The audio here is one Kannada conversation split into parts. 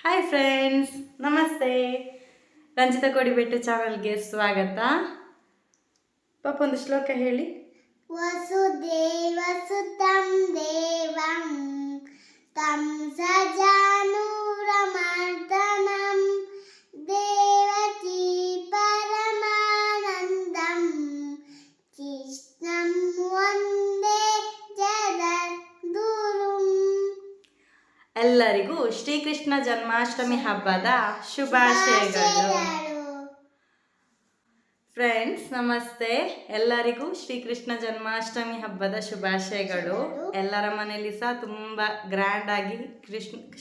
ಹಾಯ್ ಫ್ರೆಂಡ್ಸ್, ನಮಸ್ತೆ. ರಂಜಿತಾ ಕೋಡಿಬೆಟ್ಟು ಚಾನಲ್ಗೆ ಸ್ವಾಗತ. ಪಾಪ ಒಂದು ಶ್ಲೋಕ ಹೇಳಿ. ವಸುದೇವ ಸುತಂ ದೇವಂ ತಂ ಸಜಾನೂರಮರ್ದನಂ ದೇವಕೀ ಪರಮಾನಂದಂ ಕೃಷ್ಣಂ ವಂದೇ ಜಗದ್ಗುರುಂ. ಎಲ್ಲರಿಗೂ ಶ್ರೀಕೃಷ್ಣ ಜನ್ಮಾಷ್ಟಮಿ ಹಬ್ಬದ ಶುಭಾಶಯಗಳು. ಫ್ರೆಂಡ್ಸ್ ನಮಸ್ತೆ, ಎಲ್ಲರಿಗೂ ಶ್ರೀಕೃಷ್ಣ ಜನ್ಮಾಷ್ಟಮಿ ಹಬ್ಬದ ಶುಭಾಶಯಗಳು. ಎಲ್ಲರ ಮನೆಯಲ್ಲಿ ಸಹ ತುಂಬ ಗ್ರ್ಯಾಂಡ್ ಆಗಿ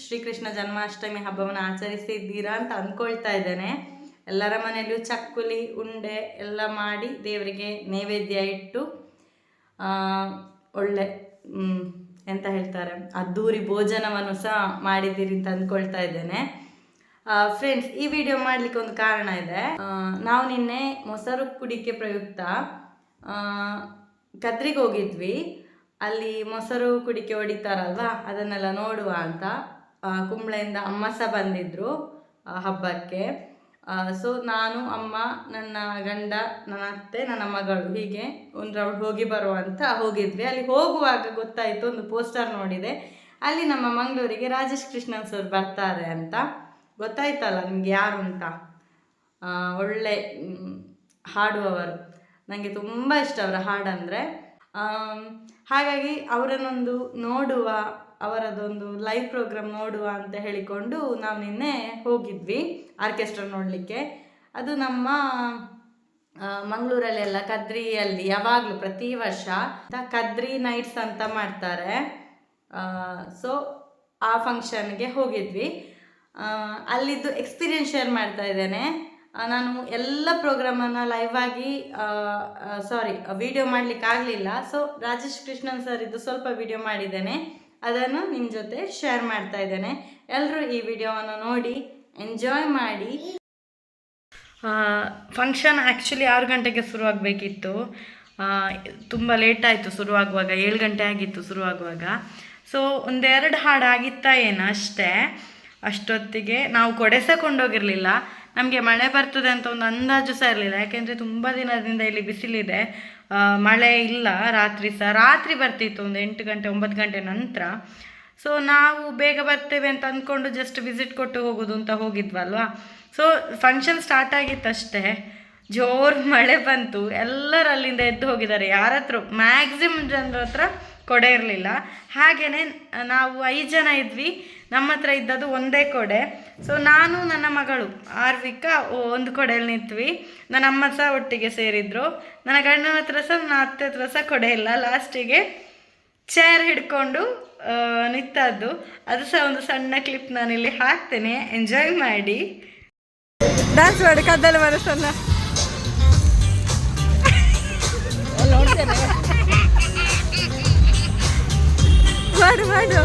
ಶ್ರೀಕೃಷ್ಣ ಜನ್ಮಾಷ್ಟಮಿ ಹಬ್ಬವನ್ನು ಆಚರಿಸಿದ್ದೀರಾ ಅಂತ ಅಂದ್ಕೊಳ್ತಾ ಇದ್ದೇನೆ. ಎಲ್ಲರ ಮನೆಯಲ್ಲೂ ಚಕ್ಕುಲಿ ಉಂಡೆ ಎಲ್ಲ ಮಾಡಿ ದೇವರಿಗೆ ನೈವೇದ್ಯ ಇಟ್ಟು ಒಳ್ಳೆ ಎಂತ ಹೇಳ್ತಾರೆ ಅದ್ದೂರಿ ಭೋಜನವನ್ನು ಸಹ ಮಾಡಿದ್ದೀರಿ ಅಂತ ಅಂದ್ಕೊಳ್ತಾ ಇದ್ದೇನೆ. ಫ್ರೆಂಡ್ಸ್, ಈ ವಿಡಿಯೋ ಮಾಡಲಿಕ್ಕೆ ಒಂದು ಕಾರಣ ಇದೆ. ನಾವು ನಿನ್ನೆ ಮೊಸರು ಕುಡಿಕೆ ಪ್ರಯುಕ್ತ ಕದ್ರಿಗೆ ಹೋಗಿದ್ವಿ. ಅಲ್ಲಿ ಮೊಸರು ಕುಡಿಕೆ ಹೊಡಿತಾರಲ್ವಾ, ಅದನ್ನೆಲ್ಲ ನೋಡುವ ಅಂತ ಕುಂಬ್ಳೆಯಿಂದ ಅಮ್ಮ ಸಹ ಬಂದಿದ್ರು ಹಬ್ಬಕ್ಕೆ. ಸೊ ನಾನು, ಅಮ್ಮ, ನನ್ನ ಗಂಡ, ನನ್ನ ಅತ್ತೆ, ನನ್ನ ಮಗಳು ಹೀಗೆ ಒಂದು ರೌಂಡ್ ಹೋಗಿ ಬರುವ ಅಂತ ಹೋಗಿದ್ವಿ. ಅಲ್ಲಿ ಹೋಗುವಾಗ ಗೊತ್ತಾಯಿತು, ಒಂದು ಪೋಸ್ಟರ್ ನೋಡಿದೆ, ಅಲ್ಲಿ ನಮ್ಮ ಮಂಗಳೂರಿಗೆ ರಾಜೇಶ್ ಕೃಷ್ಣನ್ ಸರ್ ಬರ್ತಾರೆ ಅಂತ. ಗೊತ್ತಾಯ್ತಲ್ಲ ನಿಮಗೆ ಯಾರು ಅಂತ. ಒಳ್ಳೆ ಹಾಡುವವರು, ನನಗೆ ತುಂಬ ಇಷ್ಟ ಅವರ ಹಾಡಂದರೆ. ಹಾಗಾಗಿ ಅವರನ್ನೊಂದು ನೋಡುವ, ಅವರದೊಂದು ಲೈವ್ ಪ್ರೋಗ್ರಾಮ್ ನೋಡುವ ಅಂತ ಹೇಳಿಕೊಂಡು ನಾವು ನಿನ್ನೆ ಹೋಗಿದ್ವಿ ಆರ್ಕೆಸ್ಟ್ರಾ ನೋಡಲಿಕ್ಕೆ. ಅದು ನಮ್ಮ ಮಂಗಳೂರಲ್ಲೆಲ್ಲ ಕದ್ರಿಯಲ್ಲಿ ಯಾವಾಗಲೂ ಪ್ರತಿ ವರ್ಷ ಕದ್ರಿ ನೈಟ್ಸ್ ಅಂತ ಮಾಡ್ತಾರೆ. ಸೊ ಆ ಫಂಕ್ಷನ್ಗೆ ಹೋಗಿದ್ವಿ. ಅಲ್ಲಿದ್ದು ಎಕ್ಸ್ಪೀರಿಯನ್ಸ್ ಶೇರ್ ಮಾಡ್ತಾ ಇದ್ದೇನೆ. ನಾನು ಎಲ್ಲ ಪ್ರೋಗ್ರಾಮನ್ನು ಲೈವ್ ಆಗಿ ವಿಡಿಯೋ ಮಾಡಲಿಕ್ಕೆ ಆಗಲಿಲ್ಲ. ಸೊ ರಾಜೇಶ್ ಕೃಷ್ಣನ್ ಸರ್ ಇದ್ದು ಸ್ವಲ್ಪ ವಿಡಿಯೋ ಮಾಡಿದ್ದೇನೆ, ಅದನ್ನು ನಿಮ್ಮ ಜೊತೆ ಶೇರ್ ಮಾಡ್ತಾ ಇದ್ದೇನೆ. ಎಲ್ಲರೂ ಈ ವಿಡಿಯೋವನ್ನು ನೋಡಿ ಎಂಜಾಯ್ ಮಾಡಿ. ಫಂಕ್ಷನ್ ಆ್ಯಕ್ಚುಲಿ 6 ಗಂಟೆಗೆ ಶುರುವಾಗಬೇಕಿತ್ತು. ತುಂಬ ಲೇಟ್ ಆಯಿತು ಶುರುವಾಗುವಾಗ, 7 ಗಂಟೆ ಆಗಿತ್ತು ಶುರುವಾಗುವಾಗ. ಸೊ 1-2 ಹಾಡು ಆಗಿತ್ತಾ ಏನೋ ಅಷ್ಟೇ. ಅಷ್ಟೊತ್ತಿಗೆ ನಾವು ಕೊಡೆ ಸಹ ಕೊಂಡೋಗಿರಲಿಲ್ಲ. ನಮಗೆ ಮಳೆ ಬರ್ತದೆ ಅಂತ ಒಂದು ಅಂದಾಜು ಸಹ ಇರಲಿಲ್ಲ, ಯಾಕೆಂದರೆ ತುಂಬ ದಿನದಿಂದ ಇಲ್ಲಿ ಬಿಸಿಲಿದೆ, ಮಳೆ ಇಲ್ಲ. ರಾತ್ರಿ ಬರ್ತಿತ್ತು ಒಂದು 8 ಗಂಟೆ 9 ಗಂಟೆ ನಂತರ. ಸೊ ನಾವು ಬೇಗ ಬರ್ತೇವೆ ಅಂತ ಅಂದ್ಕೊಂಡು ಜಸ್ಟ್ ವಿಸಿಟ್ ಕೊಟ್ಟು ಹೋಗೋದು ಅಂತ ಹೋಗಿದ್ವಲ್ವ. ಸೊ ಫಂಕ್ಷನ್ ಸ್ಟಾರ್ಟ್ ಆಗಿತ್ತಷ್ಟೇ, ಜೋರು ಮಳೆ ಬಂತು. ಎಲ್ಲರೂ ಅಲ್ಲಿಂದ ಎದ್ದು ಹೋಗಿದ್ದಾರೆ. ಯಾರ ಹತ್ರ ಮ್ಯಾಕ್ಸಿಮಮ್ ಜನರ ಹತ್ರ ಕೊಡೆ ಇರಲಿಲ್ಲ. ಹಾಗೆಯೇ ನಾವು 5 ಜನ ಇದ್ವಿ, ನಮ್ಮ ಹತ್ರ ಇದ್ದದ್ದು ಒಂದೇ ಕೊಡೆ. ಸೊ ನಾನು, ನನ್ನ ಮಗಳು ಆರ್ವಿಕಾ ಒಂದು ಕೊಡೆಯಲ್ಲಿ ನಿಂತ್ವಿ. ನನ್ನ ಅಮ್ಮ ಸಹ ಒಟ್ಟಿಗೆ ಸೇರಿದ್ರು. ನನ್ನ ಗಂಡನ ಹತ್ರ ಸಹ, ನನ್ನ ಅತ್ತೆ ಹತ್ರ ಸಹ ಕೊಡೆ ಇಲ್ಲ. ಲಾಸ್ಟಿಗೆ ಚೇರ್ ಹಿಡ್ಕೊಂಡು ನಿಂತದ್ದು. ಅದು ಸಹ ಒಂದು ಸಣ್ಣ ಕ್ಲಿಪ್ ನಾನಿಲ್ಲಿ ಹಾಕ್ತೇನೆ, ಎಂಜಾಯ್ ಮಾಡಿ. ಡ್ಯಾನ್ಸ್ ಮಾಡಿ ಕದ್ದಲ ಮನಸ್ಸನ್ನ ಮಾಡು ಮಾಡು.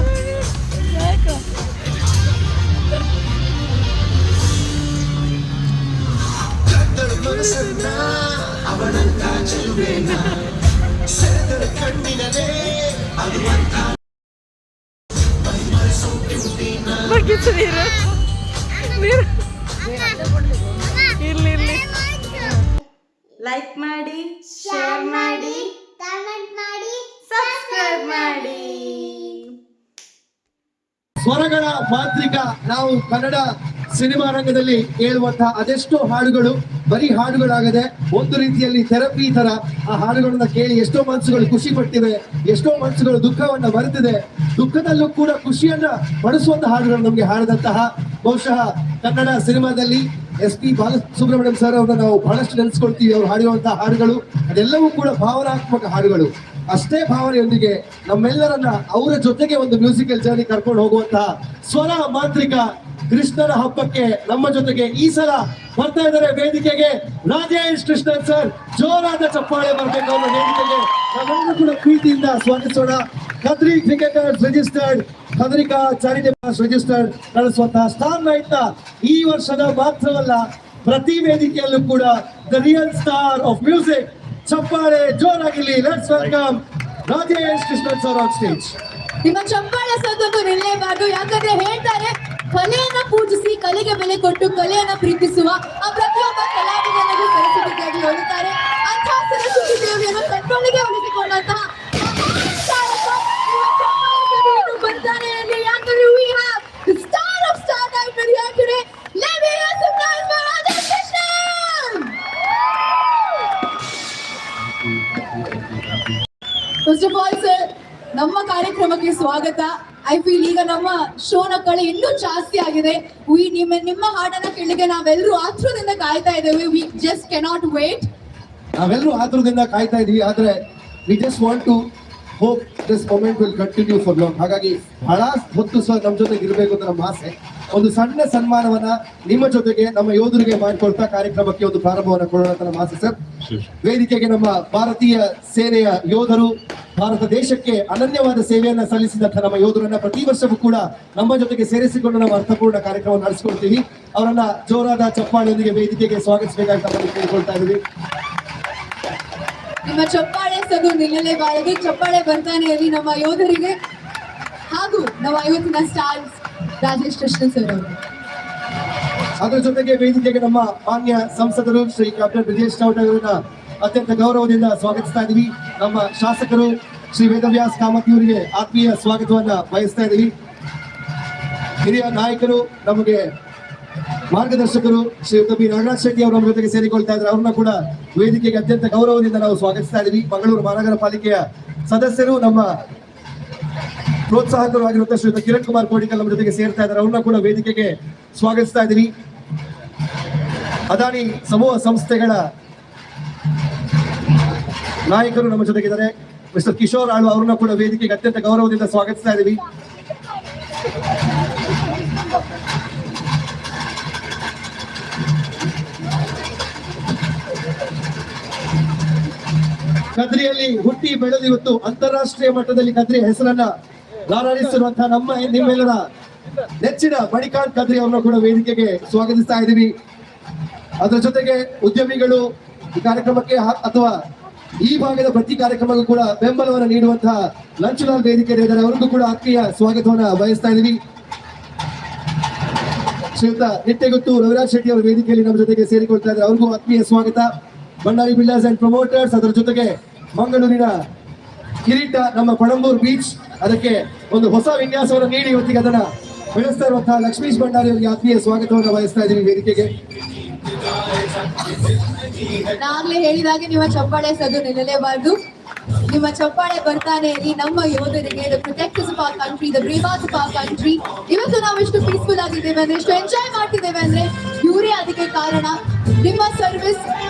ಇರ್ಲಿ ಲೈಕ್ ಮಾಡಿ, ಶೇರ್ ಮಾಡಿ, ಕಮೆಂಟ್ ಮಾಡಿ, ಸಬ್ಸ್ಕ್ರೈಬ್ ಮಾಡಿ. ಸ್ವರಗಳ ಮಾಂತ್ರಿಕ. ನಾವು ಕನ್ನಡ ಸಿನಿಮಾ ರಂಗದಲ್ಲಿ ಕೇಳುವಂತಹ ಅದೆಷ್ಟೋ ಹಾಡುಗಳು ಬರೀ ಹಾಡುಗಳಾಗದೆ ಒಂದು ರೀತಿಯಲ್ಲಿ ಥೆರಪಿ ತರ. ಆ ಹಾಡುಗಳನ್ನ ಕೇಳಿ ಎಷ್ಟೋ ಮನಸ್ಸುಗಳು ಖುಷಿ ಪಟ್ಟಿವೆ, ಎಷ್ಟೋ ಮನಸ್ಸುಗಳು ದುಃಖವನ್ನ ಮರೆತಿದೆ. ದುಃಖದಲ್ಲೂ ಕೂಡ ಖುಷಿಯನ್ನ ಪಡಿಸುವಂತಹ ಹಾಡುಗಳು ನಮ್ಗೆ ಹಾಡಿದಂತಹ, ಬಹುಶಃ ಕನ್ನಡ ಸಿನಿಮಾದಲ್ಲಿ SP ಬಾಲಸುಬ್ರಹ್ಮಣ್ಯಂ ಸರ್ ಅವ್ರನ್ನ ನಾವು ಬಹಳಷ್ಟು ನೆನೆಸ್ಕೊಳ್ತೀವಿ. ಅವ್ರು ಹಾಡುವಂತಹ ಹಾಡುಗಳು ಅದೆಲ್ಲವೂ ಕೂಡ ಭಾವನಾತ್ಮಕ ಹಾಡುಗಳು. ಅಷ್ಟೇ ಭಾವನೆಯೊಂದಿಗೆ ನಮ್ಮೆಲ್ಲರನ್ನ ಅವರ ಜೊತೆಗೆ ಒಂದು ಮ್ಯೂಸಿಕಲ್ ಜರ್ನಿ ಕರ್ಕೊಂಡು ಹೋಗುವಂತಹ ಸ್ವರ ಮಾಂತ್ರಿಕ ಕೃಷ್ಣನ ಹಬ್ಬಕ್ಕೆ ನಮ್ಮ ಜೊತೆಗೆ ಈ ಸಲ ಬರ್ತಾ ಇದ್ದಾರೆ ವೇದಿಕೆಗೆ ರಾಜೇಶ್ ಕೃಷ್ಣನ್ ಸರ್. ಜೋರಾದ ಚಪ್ಪಾಳೆ ಬರಬೇಕು ಅವರ ವೇದಿಕೆಗೆ. ನಾವೆಲ್ಲರೂ ಕೂಡ ಪ್ರೀತಿಯಿಂದ ಸ್ವಾಗತಿಸೋಣ. ಕದ್ರಿ ಕ್ರಿಕೆಟರ್ಸ್ ರಿಜಿಸ್ಟರ್ಡ್, ಕದ್ರಿಕಾ ಚಾರಿಟೇಬಲ್ ರಿಜಿಸ್ಟರ್ಡ್ ನಡೆಸುವಂತಹ ಸ್ಟಾರ್ ನೈಟ್ ನ ಈ ವರ್ಷದ ಮಾತ್ರವಲ್ಲ, ಪ್ರತಿ ವೇದಿಕೆಯಲ್ಲೂ ಕೂಡ the real star of music. ಚಪ್ಪಾಳೆ ಜೋರಾಗಿರ್ಲಿ. Let's welcome Rajesh Krishnan sir on stage. ನಿಮ್ಮ ಚಪ್ಪಾಳೆ ಸದ್ದು ನಿಲ್ಲೇಬಾರ್ದು, ಯಾಕಂದ್ರೆ ಹೇಳ್ತಾರೆ ಕಲೆಯನ್ನ ಪೂಜಿಸಿ ಕಲೆಗೆ ಬೆಲೆ ಕೊಟ್ಟು ಕಲೆಯನ್ನ ಪ್ರೀತಿಸುವ ಆ ಪ್ರತಿಯೊಬ್ಬ ಕಲಾವಿದನಿಗೂ ಸರಸ್ವತಿ ದೇವಿ ಹೋಲುತ್ತಾರೆ. ಅಂತಹ ಸರಸ್ವತಿ ದೇವಿಯನ್ನು ಕಂಟ್ರೋಲಿಗೆ ಉಳಿಸಿಕೊಂಡಂತಹ ಚಾಲಕ ಬರ್ತಾನೆ ಅಲ್ಲಿ. ಯಾಕಂದ್ರೆ we have the star of Star Night here today. Let me hear some noise for Radha Krishnan. First of all sir, ನಮ್ಮ ಕಾರ್ಯಕ್ರಮಕ್ಕೆ ಸ್ವಾಗತ. ಐ ಫೀಲ್ ಈಗ ನಮ್ಮ ಶೋನ ಕಳೆ ಇನ್ನೂ ಜಾಸ್ತಿ ಆಗಿದೆ. ನಿಮ್ಮ ಹಾಡನ್ನ ಕೇಳಿಗೆ ನಾವೆಲ್ಲರೂ ಆತುರದಿಂದ ಕಾಯ್ತಾ ಇದ್ದೇವೆ. We just cannot wait. ನಾವೆಲ್ಲರೂ ಆತುರದಿಂದ ಕಾಯ್ತಾ ಇದೀವಿ. ಆದ್ರೆ we just want to hope this moment will continue for long. ಹಾಗಾಗಿ ಬಹಳ ಹೊತ್ತು ಸಹ ನಮ್ಮ ಜೊತೆಗೆ ಇರಬೇಕು ಅಂತ ನಮ್ಮ ಆಸೆ. ಒಂದು ಸಣ್ಣ ಸನ್ಮಾನವನ್ನ ನಿಮ್ಮ ಜೊತೆಗೆ ನಮ್ಮ ಯೋಧರಿಗೆ ಮಾಡಿಕೊಳ್ತಾ ಕಾರ್ಯಕ್ರಮಕ್ಕೆ ಒಂದು ಪ್ರಾರಂಭವನ್ನ ಕೊಡೋಣ ಅಂತ ನಮ್ಮ ಆಸೆ ಸರ್. ವೇದಿಕೆಗೆ ನಮ್ಮ ಭಾರತೀಯ ಸೇನೆಯ ಯೋಧರು, ಭಾರತ ದೇಶಕ್ಕೆ ಅನನ್ಯವಾದ ಸೇವೆಯನ್ನ ಸಲ್ಲಿಸಿದಂತಹ ನಮ್ಮ ಯೋಧರನ್ನ ಪ್ರತಿ ವರ್ಷವೂ ಕೂಡ ನಮ್ಮ ಜೊತೆಗೆ ಸೇರಿಸಿಕೊಂಡು ನಾವು ಅರ್ಥಪೂರ್ಣ ಕಾರ್ಯಕ್ರಮ ನಡೆಸಿಕೊಳ್ತೀವಿ. ಅವರನ್ನ ಜೋರಾದ ಚಪ್ಪಾಳೆಯೊಂದಿಗೆ ವೇದಿಕೆಗೆ ಸ್ವಾಗತಿಸಬೇಕಾಗಿ ತಮ್ಮಲ್ಲಿ ಕೇಳಿಕೊಳ್ತಾ ಇದ್ದೀವಿ. ನಿಮ್ಮ ಚಪ್ಪಾಳೆ ಸದು ನಿಲ್ಲಲೇಬಾರದು. ಚಪ್ಪಾಳೆ ಬರ್ತಾನೆ ಇರಲಿ ನಮ್ಮ ಯೋಧರಿಗೆ ಹಾಗೂ ನಮ್ಮ ಇವತ್ತಿನ ಸ್ಟಾರ್ಸ್ ರಾಜೇಶ್ ಕೃಷ್ಣನ್ ಸರ್ ಅವರು. ಅದರ ಜೊತೆಗೆ ವೇದಿಕೆಗೆ ನಮ್ಮ ಮಾನ್ಯ ಸಂಸದರು ಶ್ರೀ ಡಾಕ್ಟರ್ ಬ್ರಿಜೇಶ್ ಚೌಟ ಅವರನ್ನ ಅತ್ಯಂತ ಗೌರವದಿಂದ ಸ್ವಾಗತಿಸ್ತಾ ಇದ್ದೀವಿ. ನಮ್ಮ ಶಾಸಕರು ಶ್ರೀ ವೇದವ್ಯಾಸ್ ಕಾಮತ್ ಅವರಿಗೆ ಆತ್ಮೀಯ ಸ್ವಾಗತವನ್ನ ಬಯಸ್ತಾ ಇದ್ದೀವಿ. ಹಿರಿಯ ನಾಯಕರು, ನಮಗೆ ಮಾರ್ಗದರ್ಶಕರು ಶ್ರೀಯುತ ಬಿ ನಾಗರಾಜ್ ಶೆಟ್ಟಿ ಅವರು ನಮ್ಮ ಜೊತೆಗೆ ಸೇರಿಕೊಳ್ತಾ ಇದ್ದಾರೆ. ಅವ್ರನ್ನ ಕೂಡ ವೇದಿಕೆಗೆ ಅತ್ಯಂತ ಗೌರವದಿಂದ ನಾವು ಸ್ವಾಗತಿಸ್ತಾ ಇದ್ದೀವಿ. ಮಂಗಳೂರು ಮಹಾನಗರ ಪಾಲಿಕೆಯ ಸದಸ್ಯರು, ನಮ್ಮ ಪ್ರೋತ್ಸಾಹಕರು ಆಗಿರುವಂತಹ ಶ್ರೀಯುತ ಕಿರಣ್ ಕುಮಾರ್ ಕೋಡಿಕಲ್ ನಮ್ಮ ಜೊತೆಗೆ ಸೇರ್ತಾ ಇದ್ದಾರೆ. ಅವ್ರನ್ನ ಕೂಡ ವೇದಿಕೆಗೆ ಸ್ವಾಗತಿಸ್ತಾ ಇದ್ದೀವಿ. ಅದಾನಿ ಸಮೂಹ ಸಂಸ್ಥೆಗಳ ನಾಯಕರು ನಮ್ಮ ಜೊತೆಗಿದ್ದಾರೆ. ಮಿಸ್ಟರ್ ಕಿಶೋರ್ ಆಳ್ವ ಅವ್ರನ್ನ ಕೂಡ ವೇದಿಕೆಗೆ ಅತ್ಯಂತ ಗೌರವದಿಂದ ಸ್ವಾಗತಿಸ್ತಾ ಇದ್ದೀವಿ. ಕದ್ರಿಯಲ್ಲಿ ಹುಟ್ಟಿ ಬೆಳೆದು ಇವತ್ತು ಅಂತಾರಾಷ್ಟ್ರೀಯ ಮಟ್ಟದಲ್ಲಿ ಕದ್ರಿ ಹೆಸರನ್ನ ಲಾರಾಡಿಸಿರುವಂತಹ ನಿಮ್ಮೆಲ್ಲರ ನೆಚ್ಚಿನ ಮಣಿಕಾಂತ್ ಕದ್ರಿ ಅವರನ್ನು ಕೂಡ ವೇದಿಕೆಗೆ ಸ್ವಾಗತಿಸ್ತಾ ಇದ್ದೀವಿ. ಅದರ ಜೊತೆಗೆ ಉದ್ಯಮಿಗಳು ಈ ಕಾರ್ಯಕ್ರಮಕ್ಕೆ ಅಥವಾ ಈ ಭಾಗದ ಪ್ರತಿ ಕಾರ್ಯಕ್ರಮಕ್ಕೂ ಕೂಡ ಬೆಂಬಲವನ್ನು ನೀಡುವಂತಹ ಲಂಚುಲಾಲ್ ವೇದಿಕೆ ಇದ್ದಾರೆ. ಅವರಿಗೂ ಕೂಡ ಆತ್ಮೀಯ ಸ್ವಾಗತವನ್ನ ಬಯಸ್ತಾ ಇದ್ದೀವಿ. ಶ್ರೀಯುತ ನಿಟ್ಟೆಗುತ್ತು ರವಿರಾಜ್ ಶೆಟ್ಟಿ ಅವರ ವೇದಿಕೆಯಲ್ಲಿ ನಮ್ಮ ಜೊತೆಗೆ ಸೇರಿಕೊಳ್ತಾ ಇದ್ದಾರೆ. ಅವ್ರಿಗೂ ಆತ್ಮೀಯ ಸ್ವಾಗತ. ಭಂಡಾರಿ ಬಿಲ್ಡರ್ಸ್ ಅಂಡ್ ಪ್ರಮೋಟರ್ಸ್, ಅದರ ಜೊತೆಗೆ ಮಂಗಳೂರಿನ ಕಿರೀಟ ನಮ್ಮ ಪಣಂಬೂರ್ ಬೀಚ್, ಅದಕ್ಕೆ ಒಂದು ಹೊಸ ವಿನ್ಯಾಸವನ್ನು ನೀಡಿ ಇವತ್ತಿಗೆ ಅದನ್ನ ಬೆಳೆಸ್ತಾ ಇರುವಂತಹ ಲಕ್ಷ್ಮೀಶ್ ಭಂಡಾರಿ ಅವರಿಗೆ ಆತ್ಮೀಯ ಸ್ವಾಗತವನ್ನು ಬಯಸ್ತಾ ಇದ್ದೀವಿ ವೇದಿಕೆಗೆ. ನಾಗ್ಲೇ ಹೇಳಿದಾಗೆ ನಿಮ್ಮ ಚಪ್ಪಾಳೆ ಸದು ನಿಲ್ಲಲೇಬಾರದು. ನಿಮ್ಮ ಚಪ್ಪಾಳೆ ಬರ್ತಾನೆ ಇರಲಿ ನಮ್ಮ ಯೋಧರಿಗೆ, the protectors of our country, the bravehearts of our country. ಇವತ್ತು ನಾವು ಎಷ್ಟು ಪೀಸ್ಫುಲ್ ಆಗಿದ್ದೇವೆ ಅಂದ್ರೆ, ಎಷ್ಟು ಎಂಜಾಯ್ ಮಾಡ್ತಿದ್ದೇವೆ ಅಂದ್ರೆ ಇವರೇ ಅದಕ್ಕೆ ಕಾರಣ. ನಿಮ್ಮ service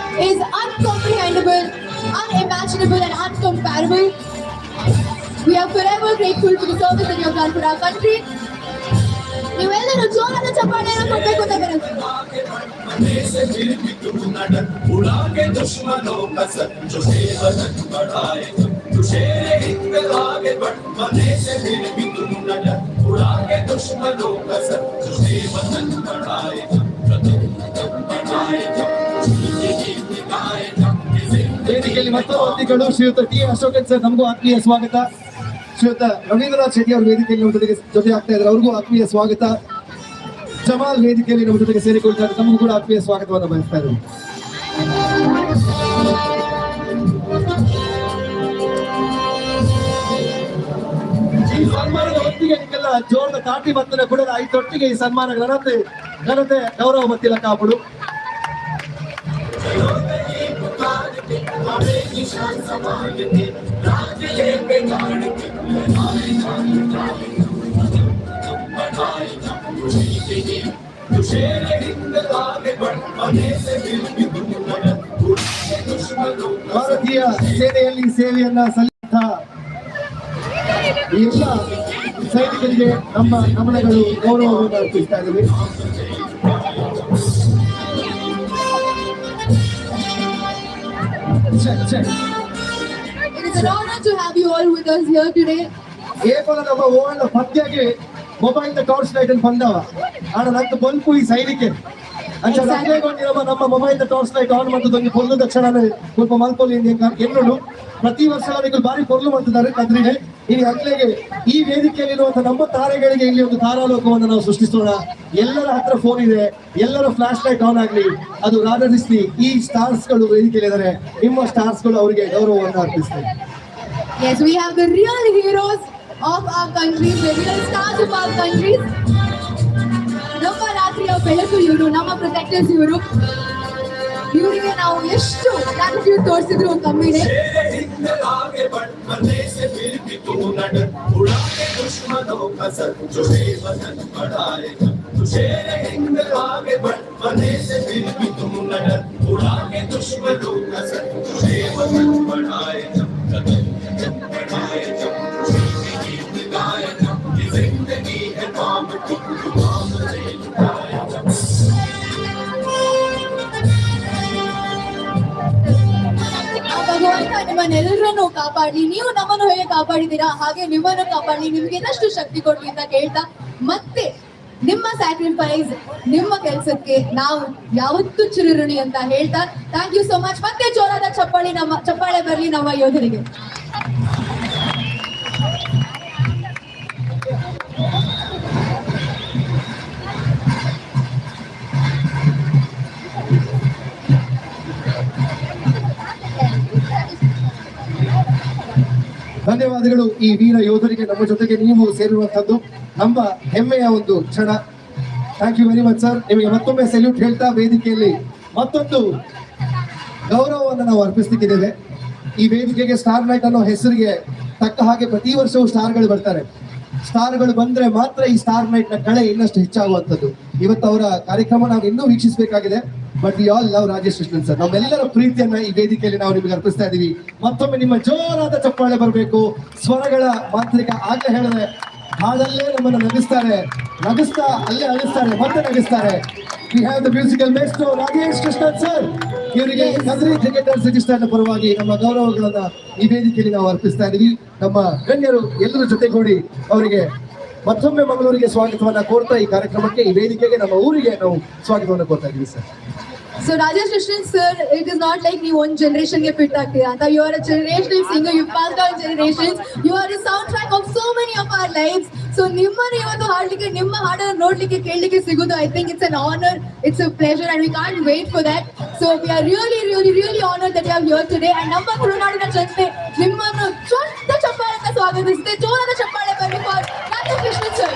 is uncomprehendable, unimaginable and uncomparable. We are forever grateful for the service that you have done for our country. ನೀವೆಲ್ಲರೂ ಜೋರಾದ ಚಪ್ಪಾಳೆಯನ್ನು ಕೊಡಬೇಕು ಅಂತ ಬರುತ್ತೆ. ವೇದಿಕೆಯಲ್ಲಿ ಮತ್ತೊಂದು ಅತಿಥಿಗಳು ಶ್ರೀಯುತ ಟಿ ಅಶೋಕನ್ ಸರ್, ನಮಗೂ ಆತ್ಮೀಯ ಸ್ವಾಗತ. ಶ್ರೀಯುತ ರವೀಂದ್ರನಾಥ್ ಶೆಟ್ಟಿ ಅವರು ವೇದಿಕೆಯಲ್ಲಿ ನಮ್ಮ ಜೊತೆ ಆಗ್ತಾ ಇದ್ದಾರೆ. ಅವ್ರಿಗೂ ಆತ್ಮೀಯ ಸ್ವಾಗತ. ಜಮಾಲ್ ವೇದಿಕೆಯಲ್ಲಿ ನಮ್ಮ ಜೊತೆಗೆ ಸೇರಿಕೊಳ್ತಾ ಇದ್ದಾರೆ. ನಮಗೂ ಕೂಡ ಆತ್ಮೀಯ ಸ್ವಾಗತವನ್ನು ಬಯಸ್ತಾ ಇದ್ದಾರೆ. ಈ ಸನ್ಮಾನದ ಹೊತ್ತಿಗೆ ನಿಮ್ಗೆಲ್ಲ ಜೋರದ ತಾಟಿ ಬಂಧನ ಕೂಡ ಐದೊಟ್ಟಿಗೆ ಈ ಸನ್ಮಾನ ಘನತೆ ಗೌರವ ಮತ್ತಿಲ್ಲ ಕಾಪುಡು. ಭಾರತೀಯ ಸೇನೆಯಲ್ಲಿ ಸೇವೆಯನ್ನ ಸಲ್ಲಿಸಿದ ಈ ಎಲ್ಲ ಸೈನಿಕರಿಗೆ ನಮ್ಮ ನಮನಗಳು, ಗೌರವವನ್ನು ಅರ್ಪಿಸ್ತಾ ಇದ್ದೀವಿ. It is an honor to have you all with us here today. ಕೇವಲ ನಮ್ಮ ಓಲ್ಡ್ ಪದ್ಯಗೆ ಮೊಬೈಲ್ ಟಾರ್ಚ್ ಲೈಟ್ ಅನ್ನು ಬಂದವ ಆಡ ನಂಗೆ ಬಲ್ಪು ಈ ಸೈನಿಕ ಅಂಚ ಅಕ್ಲೇಗೊಂಡಿರಮ್ಮ ನಮ್ಮ ಮೊಬೈಲ್ ಟಾರ್ಚ್ ಲೈಟ್ ಆನ್ ಮಾಡ್ತದೊಂದು ಪೊರ್ಲು ತಕ್ಷಣ ಸ್ವಲ್ಪ ಮಲ್ಪೊಲಿ ಎನ್ನುಡು ಪ್ರತಿ ವರ್ಷ ಅವರಿಗೆ ಬಾರಿ ಪೊರ್ಲು ಮಾಡ್ತಿದ್ದಾರೆ ಕದ್ರಿಗೆ ಇಲ್ಲಿ ಅಕ್ಲೆಗೆ ಈ ವೇದಿಕೆಯಲ್ಲಿರುವಂತಹ ನಮ್ಮ ತಾರೆಗಳಿಗೆ ಇಲ್ಲಿ ಒಂದು ತಾರಾಲೋಕವನ್ನು ನಾವು ಸೃಷ್ಟಿಸೋಣ. ಎಲ್ಲರ ಹತ್ರ ಫೋನ್ ಇದೆ, ಎಲ್ಲರ ಫ್ಲಾಶ್ ಲೈಟ್ ಆನ್ ಆಗ್ಲಿ, ಅದು ರಾಧರಿಸ್ಲಿ. ಈ ಸ್ಟಾರ್ಸ್ ಗಳು ವೇದಿಕೆಯಲ್ಲಿದ್ದಾರೆ, ನಿಮ್ಮ ಸ್ಟಾರ್ಸ್ ಗಳು ಅವರಿಗೆ ಗೌರವವನ್ನು ಅರ್ಪಿಸ್ತಾರೆ. Yes, we have the real heroes of our countries, the real stars of our countries. ನಮ್ಮ ರಾತ್ರಿಯ ಬೆಳಕು ಇವರು, ನಮ್ಮ ಪ್ರೊಟೆಕ್ಟರ್ಸ್ ಇವರು. ಇವರಿಗೆ ನಾವು ಎಷ್ಟು ಗ್ರಾಟಿಟ್ಯೂಡ್ ತೋರಿಸಿದ್ರು ಕಮ್ಮಿನೇ. ಭಗವಂತ ನಿಮ್ಮನ್ನೆಲ್ಲರನ್ನು ಕಾಪಾಡಲಿ. ನೀವು ನಮ್ಮನ್ನು ಹೇಗೆ ಕಾಪಾಡಿದ್ದೀರಾ ಹಾಗೆ ನಿಮ್ಮನ್ನು ಕಾಪಾಡಲಿ, ನಿಮ್ಗೆ ಇನ್ನಷ್ಟು ಶಕ್ತಿ ಕೊಡ್ಲಿ ಅಂತ ಕೇಳ್ತಾ, ಮತ್ತೆ ನಿಮ್ಮ ಸ್ಯಾಕ್ರಿಫೈಸ್, ನಿಮ್ಮ ಕೆಲಸಕ್ಕೆ ನಾವು ಯಾವತ್ತೂ ಚಿರಋಣಿ ಅಂತ ಹೇಳ್ತಾ, ಥ್ಯಾಂಕ್ ಯು ಸೋ ಮಚ್. ಮತ್ತೆ ಜೋರಾದ ಚಪ್ಪಾಳೆ ಬರಲಿ ನಮ್ಮ ಯೋಧರಿಗೆ. ಧನ್ಯವಾದಗಳು ಈ ವೀರ ಯೋಧರಿಗೆ. ನಮ್ಮ ಜೊತೆಗೆ ನೀವು ಸೇರಿರುವಂತದ್ದು ನಮ್ಮ ಹೆಮ್ಮೆಯ ಒಂದು ಕ್ಷಣ. Thank you very much sir. ನಿಮಗೆ ಮತ್ತೊಮ್ಮೆ ಸೆಲ್ಯೂಟ್ ಹೇಳ್ತಾ ವೇದಿಕೆಯಲ್ಲಿ ಮತ್ತೊಂದು ಗೌರವವನ್ನು ನಾವು ಅರ್ಪಿಸ್ಲಿಕ್ಕಿದ್ದೇವೆ. ಈ ವೇದಿಕೆಗೆ ಸ್ಟಾರ್ ನೈಟ್ ಅನ್ನೋ ಹೆಸರಿಗೆ ತಕ್ಕ ಹಾಗೆ ಪ್ರತಿ ವರ್ಷವೂ ಸ್ಟಾರ್ಗಳು ಬರ್ತಾರೆ. ಸ್ಟಾರ್ಗಳು ಬಂದ್ರೆ ಮಾತ್ರ ಈ ಸ್ಟಾರ್ ನೈಟ್ ನ ಕಳೆ ಇನ್ನಷ್ಟು ಹೆಚ್ಚಾಗುವಂಥದ್ದು. ಇವತ್ತು ಅವರ ಕಾರ್ಯಕ್ರಮ ನಾವು ಇನ್ನೂ ವೀಕ್ಷಿಸಬೇಕಾಗಿದೆ. But we all love Rajesh Krishnan sir. ನಮ್ಮೆಲ್ಲರ ಪ್ರೀತಿಯನ್ನ ಈ ವೇದಿಕೆಯಲ್ಲಿ ನಾವು ನಿಮಗೆ ಅರ್ಪಿಸ್ತಾ ಇದೀವಿ. ಮತ್ತೊಮ್ಮೆ ನಿಮ್ಮ ಜೋರಾದ ಚಪ್ಪಾಳೆ ಬರಬೇಕು. ಸ್ವರಗಳ ಮಾಂತ್ರಿಕ ಆಗ್ಲೇ ಹೇಳಿದ್ರೆ ಹಾಡಲ್ಲೇ ನಮ್ಮನ್ನು ನಗಿಸ್ತಾ ಅಲ್ಲೇ ಅಳಿಸ್ತಾರೆ, ಮತ್ತೆ ನಗಿಸ್ತಾರೆ. We have the musical maestro Rajesh Krishnan sir. ಇವರಿಗೆ ಕದ್ರಿ ಕ್ರಿಕೆಟರ್ಸ್ ರಿಜಿಸ್ಟರ್ನ ಪರವಾಗಿ ನಮ್ಮ ಗೌರವಗಳನ್ನ ಈ ವೇದಿಕೆಯಲ್ಲಿ ನಾವು ಅರ್ಪಿಸ್ತಾ ಇದೀವಿ. ನಮ್ಮ ಗಣ್ಯರು ಎಲ್ಲರ ಜೊತೆಗೂಡಿ ಅವರಿಗೆ ಮತ್ತೊಮ್ಮೆ ಮಂಗಳೂರಿಗೆ ಸ್ವಾಗತವನ್ನ ಕೋರ್ತಾ ಈ ಕಾರ್ಯಕ್ರಮಕ್ಕೆ, ಈ ವೇದಿಕೆಗೆ, ನಮ್ಮ ಊರಿಗೆ ನಾವು ಸ್ವಾಗತವನ್ನು ಕೋರ್ತಾ ಇದೀವಿ sir. So Rajesh Krishnan sir, it is not like ನೀವು ಒಂದು ಜನರೇಷನ್ ಗೆ ಫಿಟ್ ಆಗ್ತೀರಾ ಅಂತ. You are a generational singer, you passed down generations, you are a soundtrack of so many of our lives. So ನಿಮ್ಮನ್ನು ಇವತ್ತು ಹಾಡ್ಲಿಕ್ಕೆ, ನಿಮ್ಮ ಹಾಡನ್ನು ನೋಡ್ಲಿಕ್ಕೆ, ಕೇಳಲಿಕ್ಕೆ ಸಿಗೋದು, I think it's an honor, it's a pleasure and we can't wait for that. So we are really honored that you are here today and ನಮ್ಮ ತುಳುನಾಡಿನ ಜನತೆ ನಿಮ್ಮನ್ನು ದೊಡ್ಡ ಚಪ್ಪಾಳೆಯಿಂದ ಸ್ವಾಗತಿಸುತ್ತೆ. ಜೋರಾದ ಚಪ್ಪಾಳೆ ಬರಲಿ for Rajesh Krishnan sir.